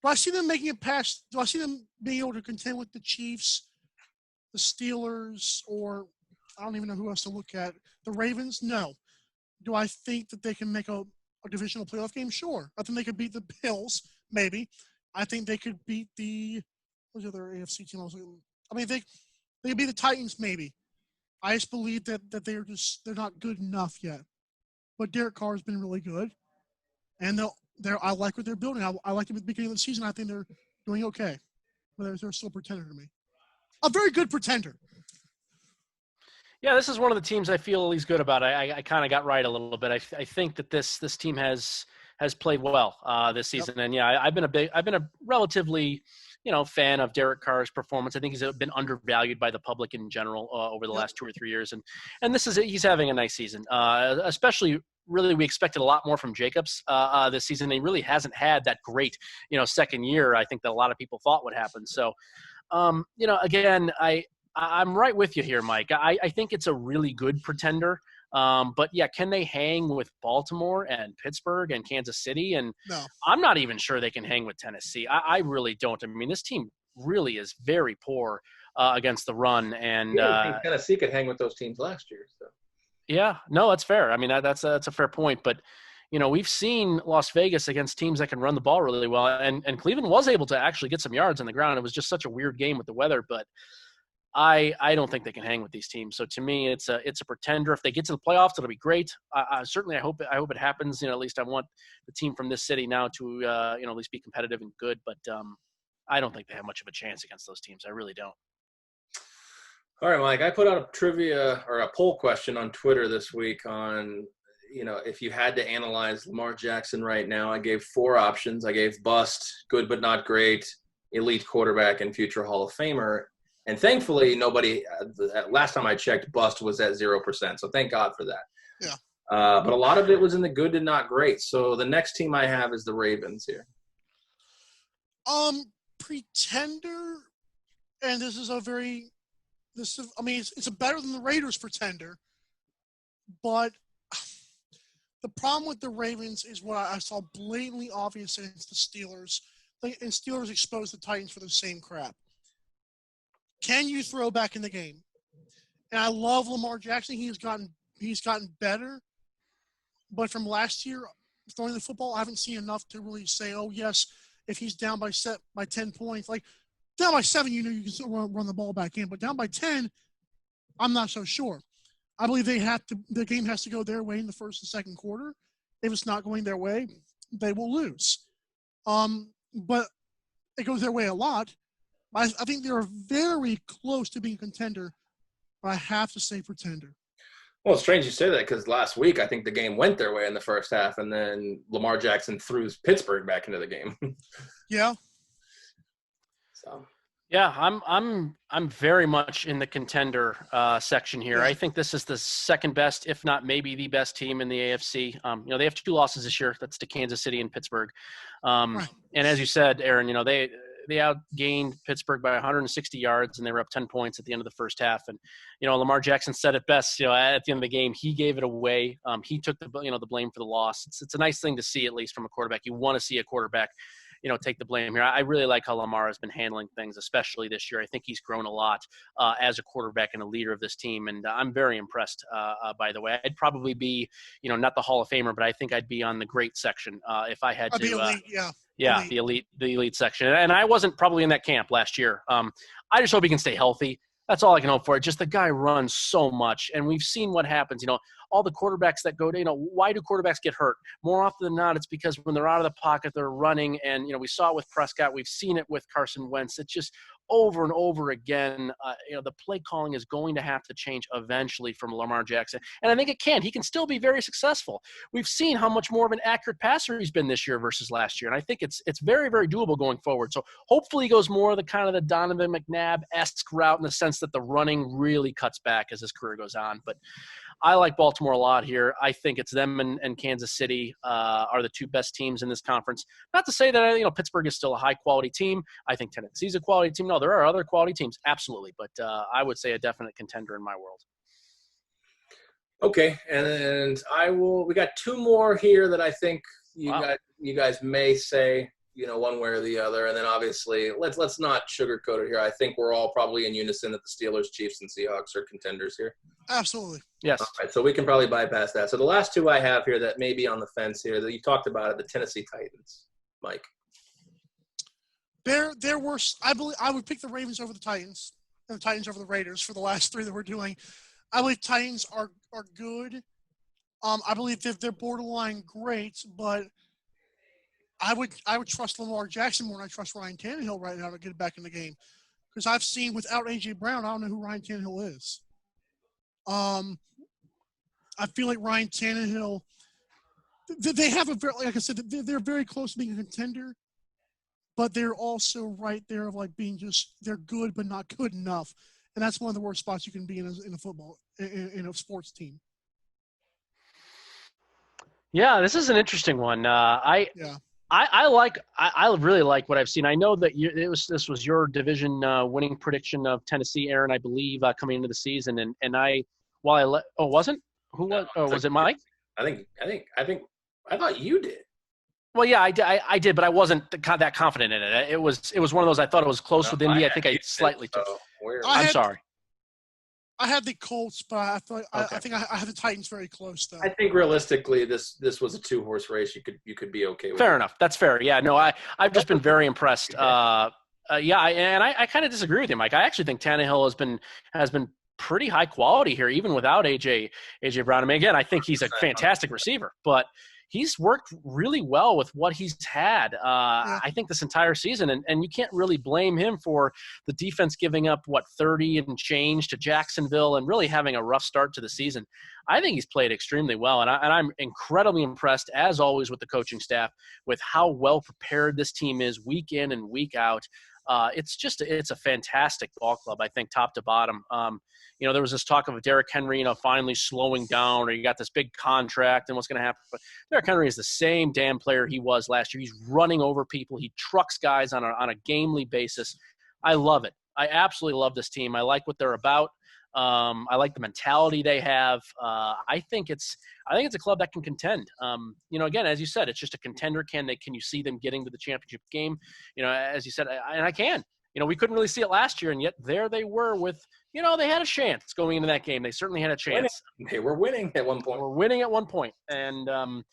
Do I see them making it past? Do I see them being able to contend with the Chiefs, the Steelers, or I don't even know who else to look at? The Ravens? No. Do I think that they can make a divisional playoff game? Sure. I think they could beat the Bills, maybe. I think they could beat what's the other AFC team? I mean, they could beat the Titans, maybe. I just believe that they're not good enough yet. But Derek Carr has been really good, and I like what they're building. I like them at the beginning of the season. I think they're doing okay, but they're still a pretender to me. A very good pretender. Yeah, this is one of the teams I feel at least good about. I kind of got right a little bit. I think that this team has played well this season, and yeah, I've been a relatively fan of Derek Carr's performance. I think he's been undervalued by the public in general over the last 2 or 3 years, and he's having a nice season. Especially, really, we expected a lot more from Jacobs this season. He really hasn't had that great second year. I think that a lot of people thought would happen. So, again, I'm right with you here, Mike. I think it's a really good pretender. But yeah, can they hang with Baltimore and Pittsburgh and Kansas City? And No. I'm not even sure they can hang with Tennessee. I really don't. I mean, this team really is very poor against the run. And I think Tennessee could hang with those teams last year. So. Yeah, no, that's fair. I mean, that's a fair point. But we've seen Las Vegas against teams that can run the ball really well, and Cleveland was able to actually get some yards on the ground. It was just such a weird game with the weather, but I don't think they can hang with these teams. So to me, it's a pretender. If they get to the playoffs, it'll be great. Certainly, I hope it happens. At least I want the team from this city now to at least be competitive and good. But I don't think they have much of a chance against those teams. I really don't. All right, Mike. I put out a trivia or a poll question on Twitter this week on if you had to analyze Lamar Jackson right now. I gave 4 options. I gave bust, good but not great, elite quarterback, and future Hall of Famer. And thankfully, nobody last time I checked, bust was at 0%. So thank God for that. Yeah. But a lot of it was in the good and not great. So the next team I have is the Ravens here. Pretender, and it's a better than the Raiders pretender. But the problem with the Ravens is what I saw blatantly obvious against the Steelers. And Steelers exposed the Titans for the same crap. Can you throw back in the game? And I love Lamar Jackson. He's gotten better. But from last year, throwing the football, I haven't seen enough to really say, oh, yes, if he's down by 10 points. Like, down by 7, you can still run the ball back in. But down by 10, I'm not so sure. I believe the game has to go their way in the first and second quarter. If it's not going their way, they will lose. But it goes their way a lot. I think they're very close to being a contender, but I have to say pretender. Well, it's strange you say that because last week I think the game went their way in the first half, and then Lamar Jackson threw Pittsburgh back into the game. Yeah. So. Yeah, I'm very much in the contender section here. Yeah. I think this is the second best, if not maybe the best team in the AFC. They have 2 losses this year. That's to Kansas City and Pittsburgh. Right. And as you said, Aaron, they outgained Pittsburgh by 160 yards, and they were up 10 points at the end of the first half. And Lamar Jackson said it best. At the end of the game, he gave it away. He took the blame for the loss. It's a nice thing to see, at least from a quarterback. You want to see a quarterback take the blame here. I really like how Lamar has been handling things, especially this year. I think he's grown a lot as a quarterback and a leader of this team, and I'm very impressed. By the way, I'd probably be, not the Hall of Famer, but I think I'd be on the great section if I had I'd to. be elite, yeah. Yeah, the elite section, and I wasn't probably in that camp last year. I just hope he can stay healthy. That's all I can hope for. Just the guy runs so much, and we've seen what happens. All the quarterbacks that go to, why do quarterbacks get hurt? More often than not, it's because when they're out of the pocket, they're running, and we saw it with Prescott. We've seen it with Carson Wentz. It's just over and over again. The play calling is going to have to change eventually from Lamar Jackson, and I think it can. He can still be very successful. We've seen how much more of an accurate passer he's been this year versus last year, and I think it's very, very doable going forward. So hopefully he goes more of the kind of the Donovan McNabb-esque route in the sense that the running really cuts back as his career goes on. But I like Baltimore a lot here. I think it's them and Kansas City are the two best teams in this conference. Not to say that Pittsburgh is still a high-quality team. I think Tennessee's a quality team. No, there are other quality teams, absolutely. But I would say a definite contender in my world. Okay, and we got two more here that I think you guys may say, one way or the other. And then obviously, let's not sugarcoat it here. I think we're all probably in unison that the Steelers, Chiefs, and Seahawks are contenders here. Absolutely. Yes. All right, so we can probably bypass that. So the last two I have here that may be on the fence here that you talked about are the Tennessee Titans, Mike. There were, I believe, I would pick the Ravens over the Titans and the Titans over the Raiders for the last three that we're doing. I believe Titans are good. I believe that they're borderline great, but I would trust Lamar Jackson more than I trust Ryan Tannehill right now to get back in the game, because I've seen without A.J. Brown, I don't know who Ryan Tannehill is. I feel like Ryan Tannehill, they have a very, like I said, they're very close to being a contender, but they're also right there of like being just, they're good but not good enough, and that's one of the worst spots you can be in a football in a sports team. Yeah, this is an interesting one. I really like what I've seen. I know that this was your division winning prediction of Tennessee, Aaron, I believe, coming into the season, wasn't? Who was? Oh, was it Mike? I thought you did. Well, yeah, I did, but I wasn't that confident in it. It was one of those. I thought it was close with Indy. I think I slightly took. I'm sorry. I had the Colts, but I think I had the Titans very close, though. I think realistically, this was a 2-horse race. You could be okay with. Fair enough. That's fair. Yeah. No, I've just been very impressed. I kind of disagree with you, Mike. I actually think Tannehill has been pretty high quality here, even without AJ Brown. I mean, again, I think he's a fantastic receiver, but he's worked really well with what he's had, I think, this entire season. And you can't really blame him for the defense giving up, 30 and change to Jacksonville and really having a rough start to the season. I think he's played extremely well, and I'm incredibly impressed, as always, with the coaching staff, with how well prepared this team is week in and week out. It's a fantastic ball club, I think, top to bottom. There was this talk of Derrick Henry, finally slowing down, or you got this big contract and what's going to happen. But Derrick Henry is the same damn player he was last year. He's running over people. He trucks guys on a gamely basis. I love it. I absolutely love this team. I like what they're about. I like the mentality they have. I think it's a club that can contend. Again, as you said, it's just a contender. Can you see them getting to the championship game? As you said, and I can. We couldn't really see it last year, and yet there they were with, they had a chance going into that game. They certainly had a chance. They were winning at one point. And,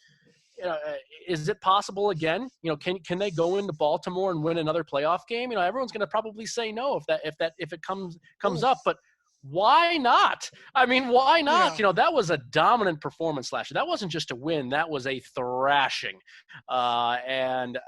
is it possible again? Can they go into Baltimore and win another playoff game? Everyone's going to probably say no if it comes up, but why not? I mean, why not? Yeah. That was a dominant performance last year. That wasn't just a win. That was a thrashing. And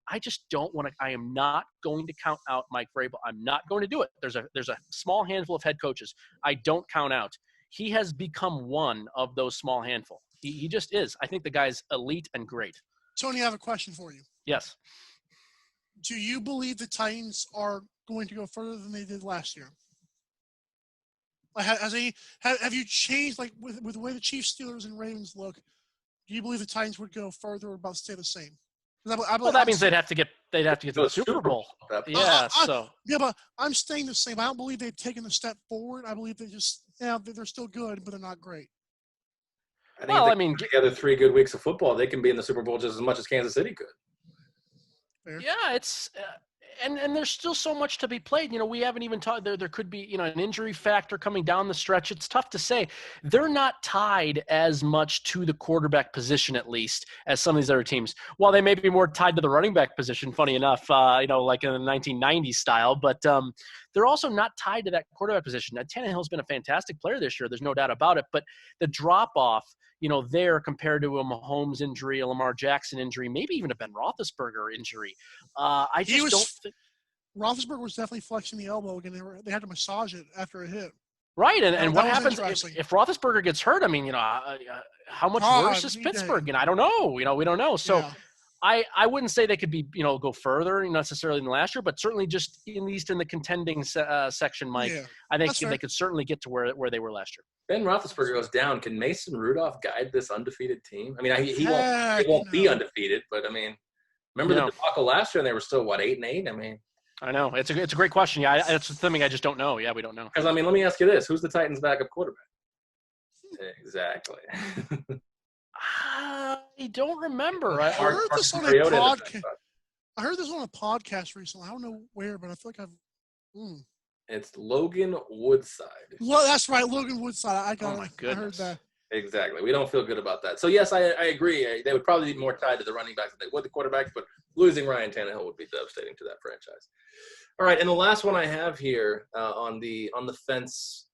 I just don't want to. I am not going to count out Mike Vrabel. I'm not going to do it. There's a small handful of head coaches I don't count out. He has become one of those small handful. He just is. I think the guy's elite and great. Tony, I have a question for you. Yes. Do you believe the Titans are going to go further than they did last year? Like, have you changed, like, with the way the Chiefs, Steelers, and Ravens look? Do you believe the Titans would go further or about stay the same? That means they'd have to get to the Super Bowl. Yeah. But I'm staying the same. I don't believe they've taken a step forward. I believe they're still good, but they're not great. I think together 3 good weeks of football, they can be in the Super Bowl just as much as Kansas City could. Fair. Yeah, it's and there's still so much to be played. We haven't even talked. There could be an injury factor coming down the stretch. It's tough to say. They're not tied as much to the quarterback position, at least, as some of these other teams. While they may be more tied to the running back position, funny enough, like in the 1990s style, but they're also not tied to that quarterback position. Now, Tannehill's been a fantastic player this year. There's no doubt about it. But the drop off, there compared to a Mahomes injury, a Lamar Jackson injury, maybe even a Ben Roethlisberger injury. I just don't think. Roethlisberger was definitely flexing the elbow again. They had to massage it after it hit. Right, and what happens interesting. if Roethlisberger gets hurt? I mean, how much worse is Pittsburgh? I don't know. We don't know. So Yeah. I wouldn't say they could be, go further necessarily than last year, but certainly just at least in the contending section, Mike. Yeah, I think that's fair. they could certainly get to where they were last year. Ben Roethlisberger goes down. Can Mason Rudolph guide this undefeated team? I mean, he Heck won't be no. undefeated, but I mean, remember the debacle last year and they were still, 8-8? I mean. I know. It's a great question. Yeah, it's something I just don't know. Yeah, we don't know. Because, I mean, let me ask you this. Who's the Titans' backup quarterback? Exactly. I don't remember. I heard this on a Mariota is podcast. backup. I heard this on a podcast recently. I don't know where, but I feel like I've. It's Logan Woodside. Well, that's right, Logan Woodside. I got Oh, my it. I goodness. heard that. Exactly. We don't feel good about that. So, yes, I agree. They would probably be more tied to the running backs than they would the quarterbacks, but losing Ryan Tannehill would be devastating to that franchise. All right, and the last one I have here on the fence,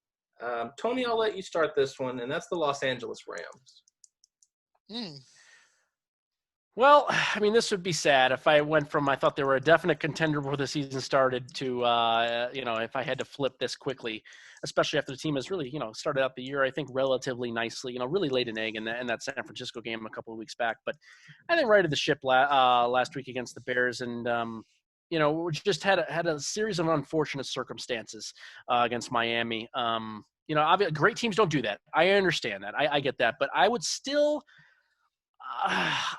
Tony, I'll let you start this one, and that's the Los Angeles Rams. Well, I mean, this would be sad if I went from I thought they were a definite contender before the season started to, if I had to flip this quickly, especially after the team has really, started out the year, I think, relatively nicely, really laid an egg in that San Francisco game a couple of weeks back. But I think righted the ship last week against the Bears and, we just had a series of unfortunate circumstances against Miami. Obviously, great teams don't do that. I understand that. I get that. But I would still –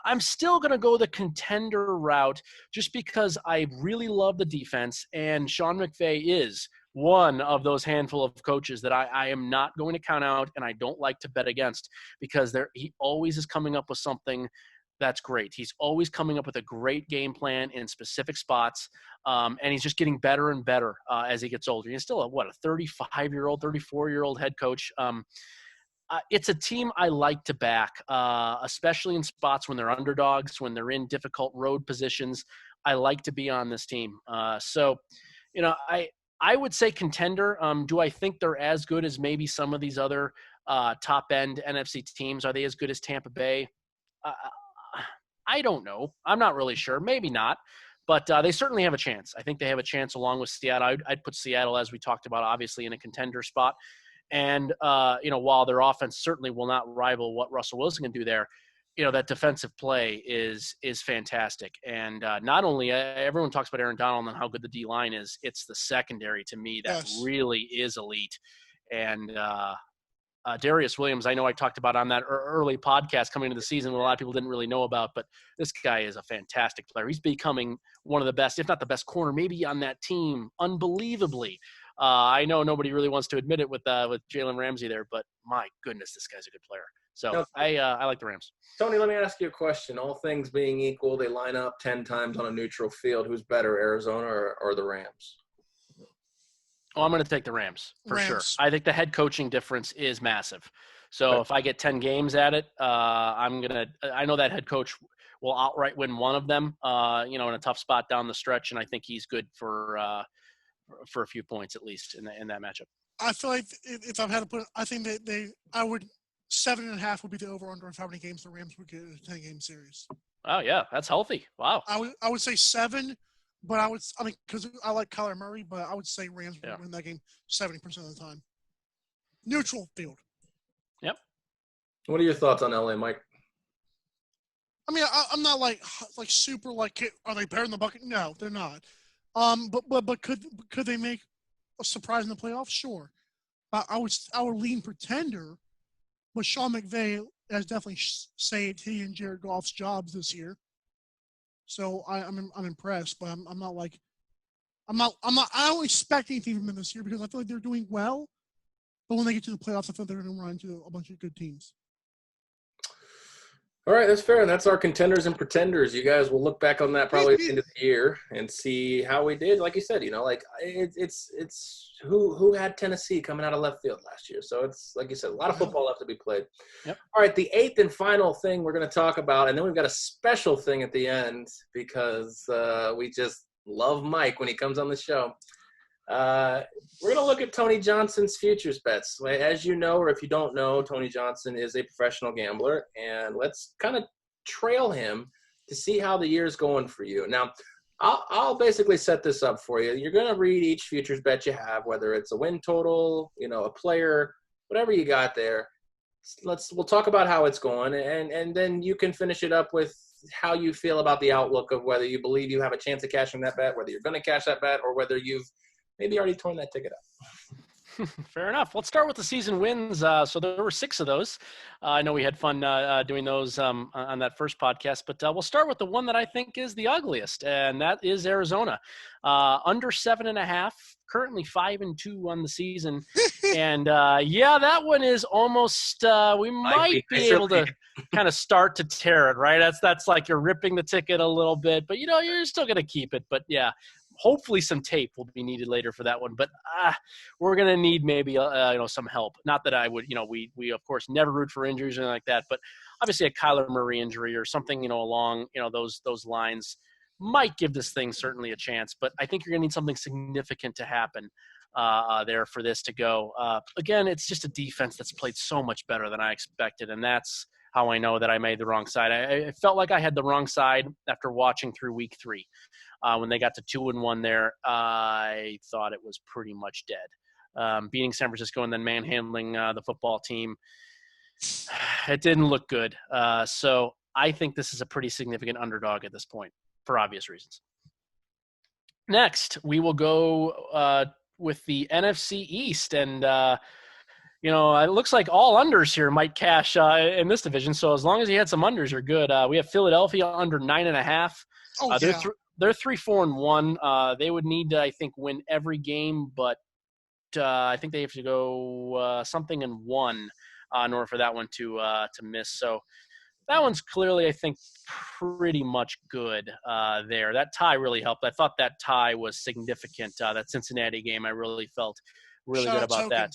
I'm still going to go the contender route just because I really love the defense, and Sean McVay is one of those handful of coaches that I am not going to count out and I don't like to bet against because he always is coming up with something that's great. He's always coming up with a great game plan in specific spots, and he's just getting better and better as he gets older. He's still a 35-year-old, 34-year-old head coach. It's a team I like to back, especially in spots when they're underdogs, when they're in difficult road positions. I like to be on this team. So, I would say contender. Do I think they're as good as maybe some of these other top-end NFC teams? Are they as good as Tampa Bay? I don't know. I'm not really sure. Maybe not. But they certainly have a chance. I think they have a chance along with Seattle. I'd put Seattle, as we talked about, obviously in a contender spot. And, while their offense certainly will not rival what Russell Wilson can do there, that defensive play is fantastic. And not only everyone talks about Aaron Donald and how good the D-line is, it's the secondary to me that really is elite. And Darius Williams, I know I talked about on that early podcast coming into the season what a lot of people didn't really know about, but this guy is a fantastic player. He's becoming one of the best, if not the best corner, maybe on that team, unbelievably. I know nobody really wants to admit it with Jalen Ramsey there, but my goodness, this guy's a good player. So No. I like the Rams. Tony, let me ask you a question. All things being equal, they line up 10 times on a neutral field. Who's better, Arizona or the Rams? Oh, I'm going to take the Rams for sure. Rams. I think the head coaching difference is massive. So if I get 10 games at it, I know that head coach will outright win one of them, in a tough spot down the stretch. And I think he's good for a few points at least in that matchup. I feel like if I've had to put it, I think that I would 7.5 would be the over-under of how many games the Rams would get in a 10-game series. Oh, yeah, that's healthy. Wow. I would say 7, but because I like Kyler Murray, but I would say Rams would win that game 70% of the time. Neutral field. Yep. What are your thoughts on LA, Mike? I mean, I'm not like super are they better than the Buccaneers? No, they're not. But could they make a surprise in the playoffs? Sure. I would lean pretender, but Sean McVay has definitely saved he and Jared Goff's jobs this year. So I'm impressed, but I'm not I don't expect anything from them this year because I feel like they're doing well. But when they get to the playoffs, I feel they're going to run into a bunch of good teams. All right, that's fair. And that's our contenders and pretenders. You guys will look back on that probably at the end of the year and see how we did. Like you said, like it's who had Tennessee coming out of left field last year. So it's like you said, a lot of football left to be played. Yep. All right, the eighth and final thing we're going to talk about, and then we've got a special thing at the end because we just love Mike when he comes on the show. We're going to look at Tony Johnson's futures bets. As you know, or if you don't know, Tony Johnson is a professional gambler, and let's kind of trail him to see how the year's going for you. Now, I'll basically set this up for you. You're going to read each futures bet you have, whether it's a win total, a player, whatever you got there. We'll talk about how it's going, and then you can finish it up with how you feel about the outlook of whether you believe you have a chance of cashing that bet, whether you're going to cash that bet, or whether you've maybe already torn that ticket up. Fair enough. Let's start with the season wins. So there were 6 of those. I know we had fun doing those on that first podcast, but we'll start with the one that I think is the ugliest, and that is Arizona. Under 7.5, currently 5-2 on the season. And that one is almost, we might be able to kind of start to tear it, right? That's like you're ripping the ticket a little bit, but you're still going to keep it. But yeah. Hopefully some tape will be needed later for that one, but we're going to need maybe some help. Not that I would, we of course never root for injuries or anything like that, but obviously a Kyler Murray injury or something, along, those lines might give this thing certainly a chance, but I think you're going to need something significant to happen there for this to go. Again, it's just a defense that's played so much better than I expected, and that's how I know that I made the wrong side. I felt like I had the wrong side after watching through week 3. When they got to 2-1 there, I thought it was pretty much dead. Beating San Francisco and then manhandling the football team, it didn't look good. So I think this is a pretty significant underdog at this point for obvious reasons. Next, we will go with the NFC East. And, it looks like all unders here might cash in this division. So as long as you had some unders, you're good. We have Philadelphia under 9.5. Oh, yeah. They're 3-4-1. They would need to, I think, win every game, but I think they have to go something and 1 in order for that one to miss. So that one's clearly, I think, pretty much good there. That tie really helped. I thought that tie was significant. That Cincinnati game, I really felt really good about that.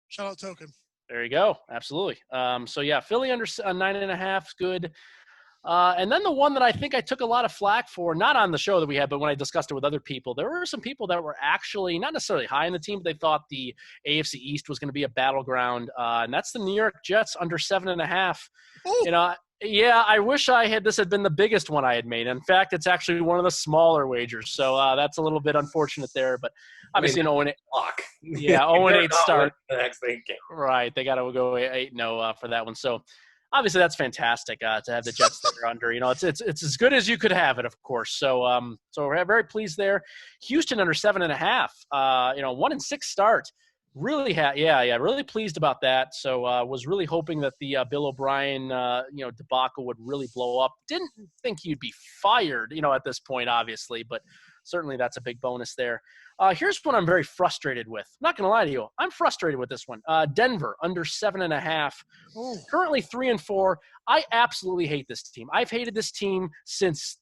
Shout out Token. There you go. Absolutely. Philly under 9.5 is good. And then the one that I think I took a lot of flack for, not on the show that we had, but when I discussed it with other people, there were some people that were actually not necessarily high in the team, but they thought the AFC East was going to be a battleground. And that's the New York Jets under 7.5. Ooh. I wish this had been the biggest one I had made. In fact, it's actually one of the smaller wagers. So that's a little bit unfortunate there, but obviously an 0-8 block. Yeah, 0-8 start. The next thing. Right. They got to go 8-0 for that one. So obviously that's fantastic to have the Jets that are under. It's as good as you could have it, of course. So we're very pleased there. Houston under 7.5. 1-6 start. Really really pleased about that. So was really hoping that the Bill O'Brien debacle would really blow up. Didn't think he'd be fired at this point, obviously, but certainly that's a big bonus there. Here's one I'm very frustrated with. I'm not going to lie to you. I'm frustrated with this one. Denver under 7.5. Currently 3-4. I absolutely hate this team. I've hated this team since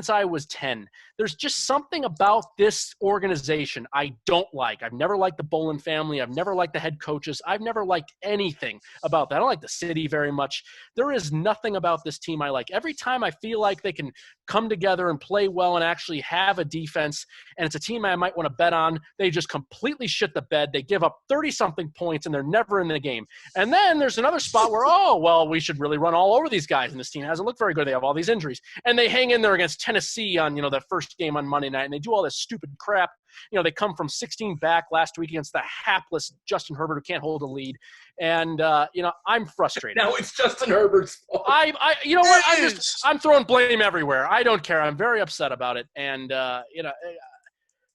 I was 10. There's just something about this organization I don't like. I've never liked the Bolin family. I've never liked the head coaches. I've never liked anything about that. I don't like the city very much. There is nothing about this team I like. Every time I feel like they can come together and play well and actually have a defense, and it's a team I might want to bet on, they just completely shit the bed. They give up 30-something points, and they're never in the game. And then there's another spot where, we should really run all over these guys, and this team hasn't looked very good. They have all these injuries. And they hang in there against Tennessee on, the first game on Monday night, and they do all this stupid crap. They come from 16 back last week against the hapless Justin Herbert who can't hold a lead. And, I'm frustrated. Now it's Justin Herbert's fault. I'm throwing blame everywhere. I don't care. I'm very upset about it. And,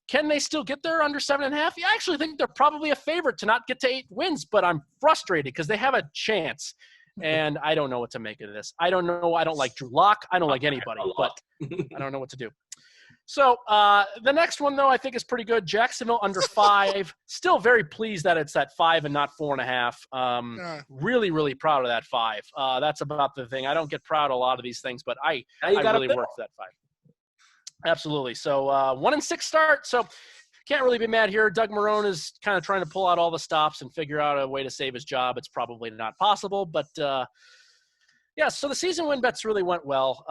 can they still get there under 7.5? Yeah, I actually think they're probably a favorite to not get to 8 wins, but I'm frustrated because they have a chance. And I don't know what to make of this. I don't know. I don't like Drew Lock. I don't like anybody, but I don't know what to do. So the next one, though, I think is pretty good. Jacksonville under 5. Still very pleased that it's at 5 and not 4.5. Really, really proud of that 5. That's about the thing. I don't get proud of a lot of these things, but I really worked for that 5. Absolutely. So 1-6 start. So can't really be mad here. Doug Marrone is kind of trying to pull out all the stops and figure out a way to save his job. It's probably not possible, but yeah, so the season win bets really went well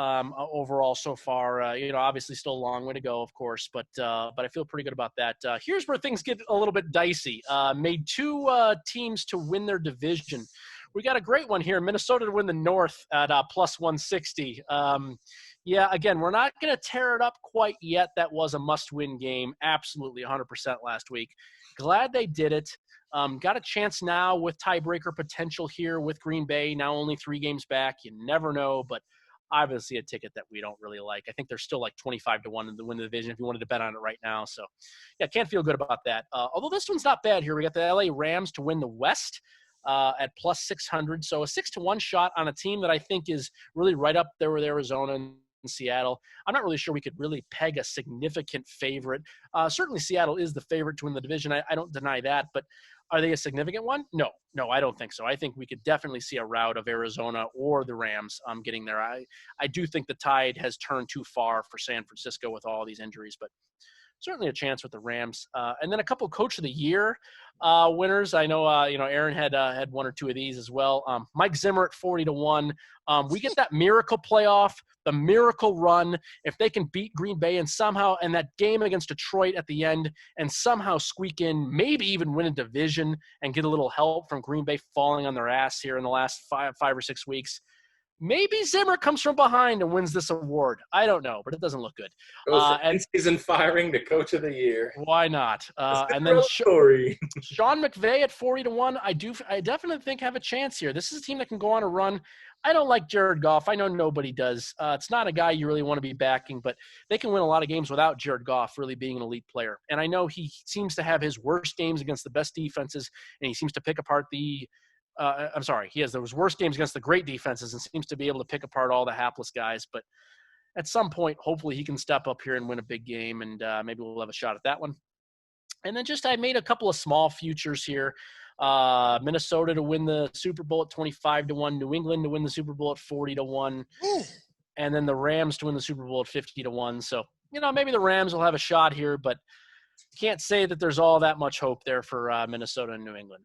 overall so far. Obviously still a long way to go, of course, but I feel pretty good about that. Here's where things get a little bit dicey. Made 2 teams to win their division. We got a great one here. Minnesota to win the North at plus 160. Yeah, again, we're not going to tear it up quite yet. That was a must-win game, absolutely 100% last week. Glad they did it. Got a chance now with tiebreaker potential here with Green Bay, now only 3 games back. You never know, but obviously a ticket that we don't really like. I think they're still like 25 to 1 to win the division if you wanted to bet on it right now. So, yeah, can't feel good about that. Although this one's not bad here. We got the LA Rams to win the West at plus 600. So a 6 to 1 shot on a team that I think is really right up there with Arizona and Seattle. I'm not really sure we could really peg a significant favorite. Certainly Seattle is the favorite to win the division. I don't deny that, but are they a significant one? No, I don't think so. I think we could definitely see a rout of Arizona or the Rams getting there. I do think the tide has turned too far for San Francisco with all these injuries, but certainly a chance with the Rams. And then a couple Coach of the Year winners. I know, Aaron had 1 or 2 of these as well. Mike Zimmer at 40 to 1. We get that miracle playoff, the miracle run. If they can beat Green Bay and that game against Detroit at the end and somehow squeak in, maybe even win a division and get a little help from Green Bay falling on their ass here in the last 5 or 6 weeks. Maybe Zimmer comes from behind and wins this award. I don't know, but it doesn't look good. And season firing to Coach of the Year. Why not? And then story. Sean McVay at 40 to 1. I definitely think have a chance here. This is a team that can go on a run. I don't like Jared Goff. I know nobody does. It's not a guy you really want to be backing, but they can win a lot of games without Jared Goff really being an elite player. And I know he seems to have his worst games against the best defenses, and he seems to pick apart he has those worst games against the great defenses and seems to be able to pick apart all the hapless guys. But at some point, hopefully he can step up here and win a big game, and maybe we'll have a shot at that one. And then I made a couple of small futures here. Minnesota to win the Super Bowl at 25 to 1, New England to win the Super Bowl at 40 to 1, and then the Rams to win the Super Bowl at 50 to 1. So, maybe the Rams will have a shot here, but can't say that there's all that much hope there for Minnesota and New England.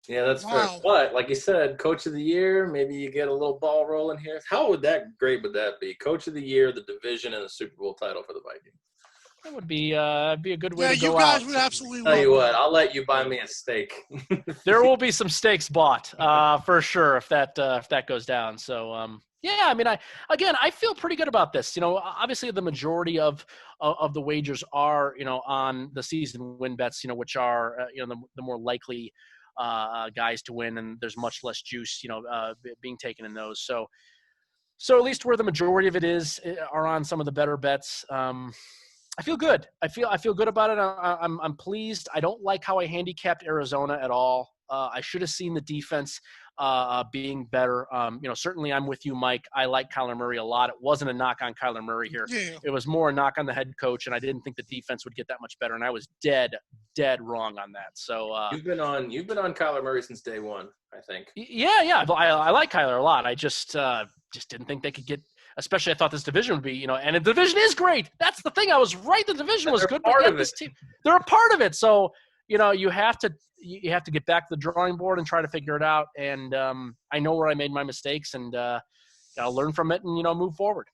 Yeah, that's fair. But like you said, Coach of the Year, maybe you get a little ball rolling here. How great would that be? Coach of the Year, the division, and the Super Bowl title for the Vikings. That would be a good way to go out. Yeah, you guys would absolutely Tell you what, I'll let you buy me a steak. There will be some steaks bought for sure if that goes down. So yeah, I mean, I feel pretty good about this. Obviously the majority of the wagers are on the season win bets, which are the more likely guys to win, and there's much less juice being taken in those. So at least where the majority of it are on some of the better bets. I feel good. I feel good about it. I'm pleased. I don't like how I handicapped Arizona at all. I should have seen the defense being better. Certainly I'm with you, Mike. I like Kyler Murray a lot. It wasn't a knock on Kyler Murray here. Yeah. It was more a knock on the head coach, and I didn't think the defense would get that much better, and I was dead wrong on that. So you've been on Kyler Murray since day one, I think. Yeah. I like Kyler a lot. I just didn't think they could get. Especially, I thought this division would be, and the division is great. That's the thing. I was right. The division was good, but yet this team, they're a part of it. So, you have to get back to the drawing board and try to figure it out. And I know where I made my mistakes, and gotta learn from it and move forward.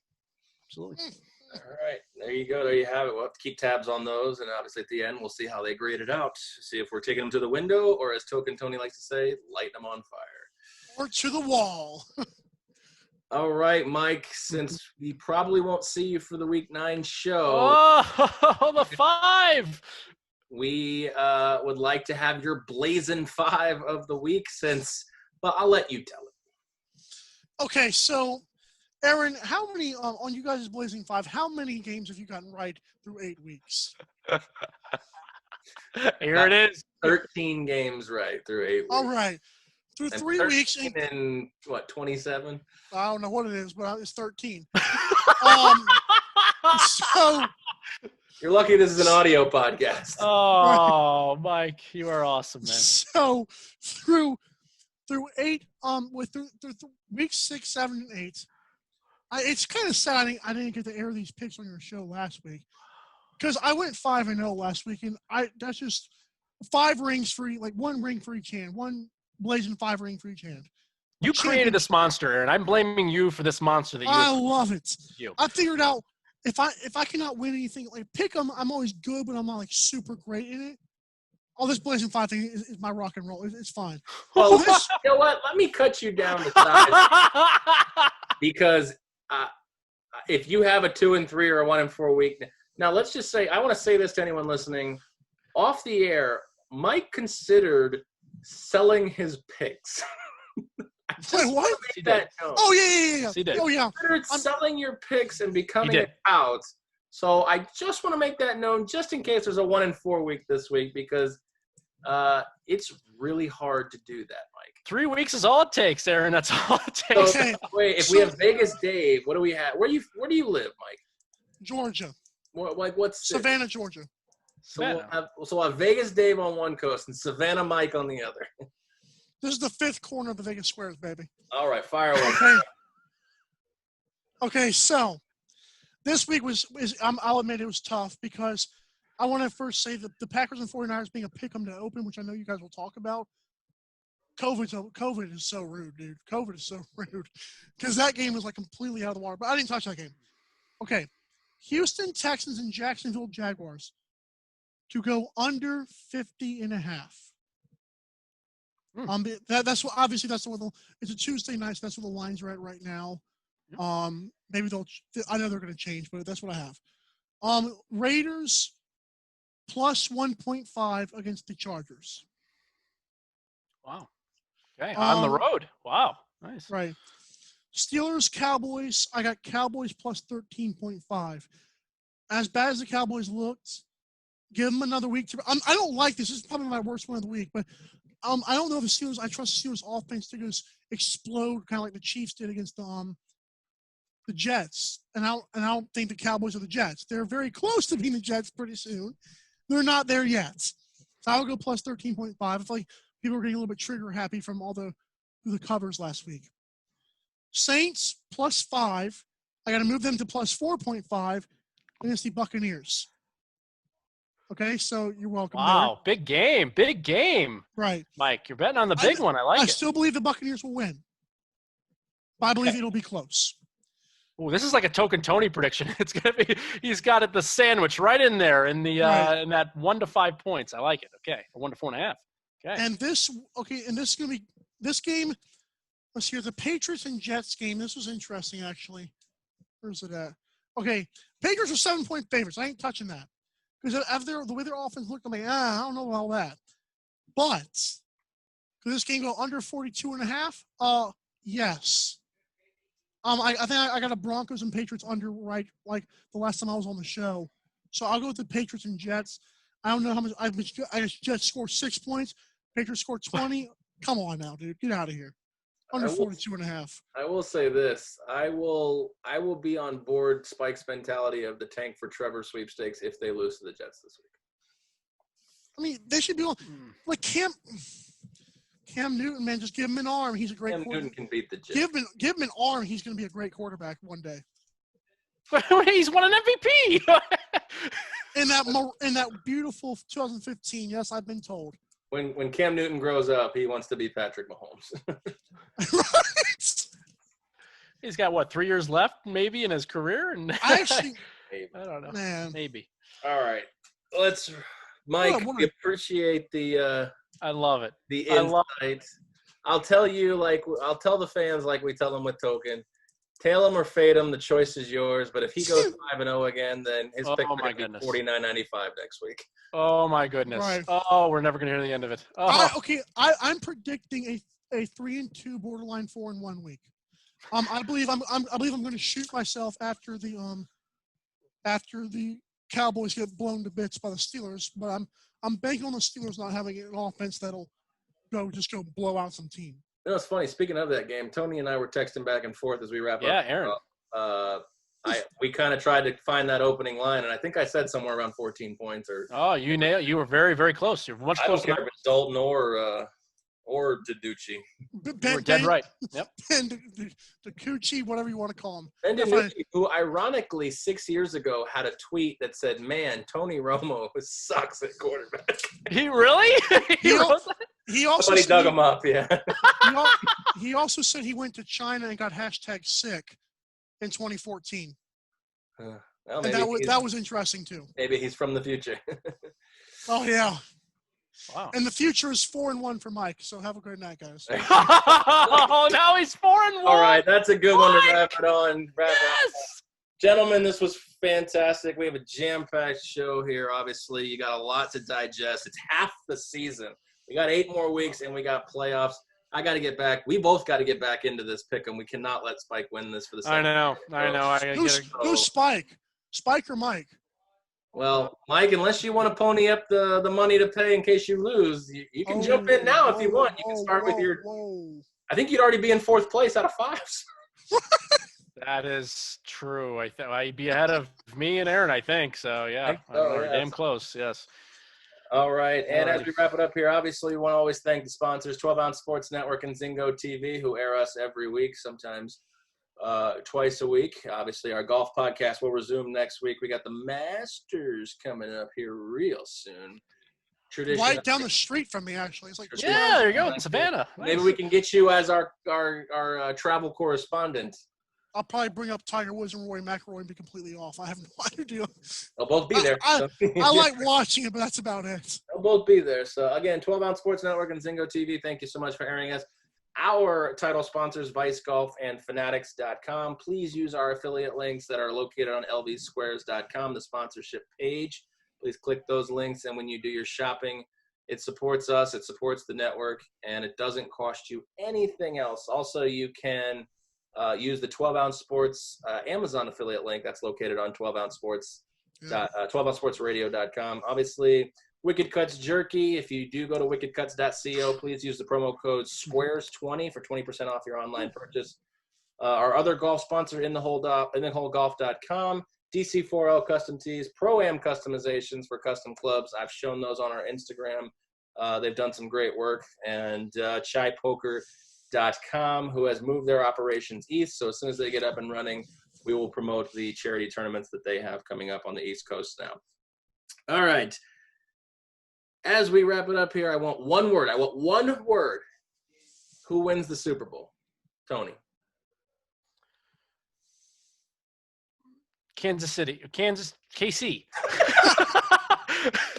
Absolutely. All right, there you go. There you have it. We'll have to keep tabs on those, and obviously at the end we'll see how they grade it out. See if we're taking them to the window, or as Token Tony likes to say, light them on fire. Or to the wall. All right, Mike, since we probably won't see you for the Week 9 show. Oh, the 5. We would like to have your Blazing 5 of the week but I'll let you tell it. Okay, so, Aaron, how many, on you guys' Blazing 5, how many games have you gotten right through 8 weeks? Here it is. 13 games right through 8 weeks. All right. Through 3 weeks. And 27? I don't know what it is, but it's 13. So You're lucky this is an audio podcast. Oh, Mike, you are awesome, man. So through week 6, 7, and 8, it's kind of sad I didn't get to air these picks on your show last week because I went 5-0 last week, and that's just 5 rings for like 1 ring for each hand, 1 blazing 5 ring for each hand. You created this monster, Aaron. I'm blaming you for this monster that you. I love it. You. I figured out if I cannot win anything like pick 'em, I'm always good, but I'm not like super great in it. All this blazing 5 thing is my rock and roll. It's fine. Well, you know what? Let me cut you down to size because if you have a 2-3 or a 1-4 week, now let's just say I want to say this to anyone listening off the air. Mike considered selling his picks. Wait, what? That known. Oh yeah. He did. Oh yeah. Considered selling your picks and becoming did. out. So I just want to make that known, just in case there's a 1-4 week this week, because it's really hard to do that, Mike. 3 weeks is all it takes, Aaron. That's all it takes. So, Okay. wait, if we have Vegas Dave, what do we have? Where do you live, Mike? Georgia, What's city? Savannah, Georgia. So we'll have Vegas Dave on one coast and Savannah Mike on the other. This is the 5th corner of the Vegas Squares, baby. All right, fire away. Okay, so this week I'll admit it was tough because I want to first say that the Packers and 49ers being a pick 'em to open, which I know you guys will talk about. COVID is so rude, dude. COVID is so rude because that game was like completely out of the water. But I didn't touch that game. Okay, Houston Texans and Jacksonville Jaguars to go under 50.5. That's what obviously that's what it's a Tuesday night, so that's what the lines are at right now. Maybe I know they're going to change, but that's what I have. Raiders plus 1.5 against the Chargers. Wow. Okay, on the road. Wow, nice. Right. Steelers Cowboys. I got Cowboys plus 13.5. As bad as the Cowboys looked, give them another week to. I don't like this. This is probably my worst one of the week, but. I don't know if the Steelers. I trust the Steelers' offense to just explode, kind of like the Chiefs did against the Jets. And I don't think the Cowboys are the Jets. They're very close to being the Jets pretty soon. They're not there yet. So I would go plus 13.5. I feel like people are getting a little bit trigger happy from all the covers last week. Saints plus 5. I got to move them to plus 4.5 against the Buccaneers. Okay, so you're welcome. Wow, big game. Right. Mike, you're betting on the big one. I like I it. still believe the Buccaneers will win. But I believe it'll be close. Oh, this is like a token Tony prediction. It's gonna be. He's got it the sandwich right in there in the in that 1 to 5 points. I like it. Okay, 1 to 4.5. Okay. And this is gonna be this game. Let's see, the Patriots and Jets game. This was interesting actually. Where's it at? Okay, Patriots are 7-point favorites. I ain't touching that. Because the way their offense looked, I'm like, I don't know about all that. But could this game go under 42.5? Yes. I think I got a Broncos and Patriots under right like the last time I was on the show. So I'll go with the Patriots and Jets. I don't know how much I just Jets scored 6 points. Patriots scored 20. Come on now, dude. Get out of here. Under 42.5. I will say this. I will be on board Spike's mentality of the tank for Trevor sweepstakes if they lose to the Jets this week. I mean, they should be on like Cam Newton, man. Just give him an arm. He's a great Cam quarterback. Newton can beat the Jets. Give him an arm. He's going to be a great quarterback one day. He's won an MVP. In that beautiful 2015, yes, I've been told. When Cam Newton grows up, he wants to be Patrick Mahomes. Right? He's got what 3 years left, maybe in his career, and I actually, I don't know, man. maybe. All right, Mike. We appreciate the. I love it. The insight. I'll tell the fans like we tell them with Token. Tail him or fade him, the choice is yours. But if he goes 5-0 again, then his pick might be $49.95 next week. Oh my goodness! Right. Oh, we're never gonna hear the end of it. Oh. I'm predicting a 3-2 borderline 4-1 week. I believe I'm going to shoot myself after the Cowboys get blown to bits by the Steelers. But I'm banking on the Steelers not having an offense that'll go blow out some team. You know, it's funny. Speaking of that game, Tony and I were texting back and forth as we wrap up. Yeah, Aaron. we kind of tried to find that opening line, and I think I said somewhere around 14 points. Or Oh, you were very, very close. You're much I don't closer. care if it's Dalton or Daducci. You were dead right. Yep. And the Coochie, whatever you want to call him. And If I- Daducci, who ironically 6 years ago had a tweet that said, "Man, Tony Romo sucks at quarterback." He really? He He wrote al- that? He also Somebody said dug him up. Yeah. he also said he went to China and got #sick in 2014, Well, and maybe that was interesting too. maybe he's from the future. Oh yeah, Wow. and the future is 4-1 for Mike. So have a great night, guys. Oh, now he's 4-1. All right, that's a good one to What? wrap it on. Yes. Gentlemen, this was fantastic. We have a jam-packed show here. Obviously, you got a lot to digest. It's half the season. We got 8 more weeks, and we got playoffs. I got to get back. We both got to get back into this pick 'em. We cannot let Spike win this for the I second know. year. I know. I gotta Who's, get it. who's Spike? Spike or Mike? Well, Mike, unless you want to pony up the money to pay in case you lose, you can jump in now if you want. You can start with your Whoa. – I think you'd already be in 4th place out of 5. That is true. I'd be ahead of me and Aaron, I think. So, yeah. Think so, We're yes. damn close. Yes. All right, and as Alrighty. we wrap it up here, obviously we want to always thank the sponsors, 12 Ounce Sports Network and Zingo TV, who air us every week, sometimes twice a week. Obviously, our golf podcast will resume next week. We got the Masters coming up here real soon. Tradition. Right down the street from me, actually. It's like Yeah, there you go. In Savannah. Maybe Nice. we can get you as our travel correspondent. I'll probably bring up Tiger Woods and Rory McIlroy and be completely off. I have no idea. They'll both be there. I so. like watching it, but that's about it. They'll both be there. So, again, 12 Ounce Sports Network and Zingo TV, thank you so much for airing us. Our title sponsors, Vice Golf and Fanatics.com. Please use our affiliate links that are located on lvsquares.com, the sponsorship page. Please click those links, and when you do your shopping, it supports us, it supports the network, and it doesn't cost you anything else. Also, you can use the 12 Ounce Sports Amazon affiliate link that's located on 12ouncesportsradio.com. Obviously, Wicked Cuts Jerky. If you do go to wickedcuts.co, please use the promo code SQUARES20 for 20% off your online purchase. Our other golf sponsor, InTheHoleGolf.com. DC4L Custom Tees, Pro-Am customizations for custom clubs. I've shown those on our Instagram. They've done some great work. And ChaiPoker.com, who has moved their operations east. So as soon as they get up and running, we will promote the charity tournaments that they have coming up on the East Coast now. All right. As we wrap it up here, I want one word. Who wins the Super Bowl? Tony. KC.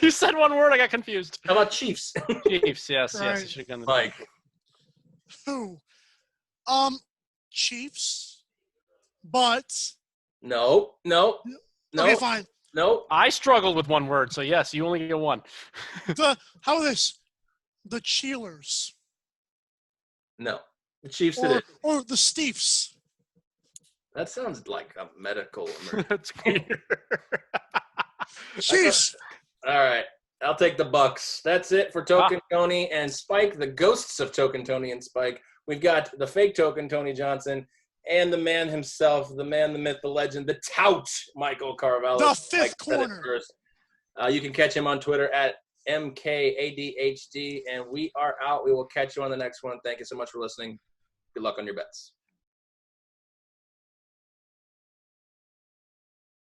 You said one word, I got confused. How about Chiefs? Chiefs, yes, Right. yes. I should've gone the- Mike. Who? Chiefs. But No. okay, fine. No. I struggled with one word, so yes, you only get one. How about this? The Cheelers. No. The Chiefs it is. Or the Steefs. That sounds like a medical emergency. That's weird. Chiefs. All right. I'll take the Bucks. That's it for Token Tony and Spike, the ghosts of Token Tony and Spike. We've got the fake Token Tony Johnson and the man himself, the man, the myth, the legend, the tout, Michael Carvalho. The fifth Spike said it corner. first. You can catch him on Twitter at MKADHD, and we are out. We will catch you on the next one. Thank you so much for listening. Good luck on your bets.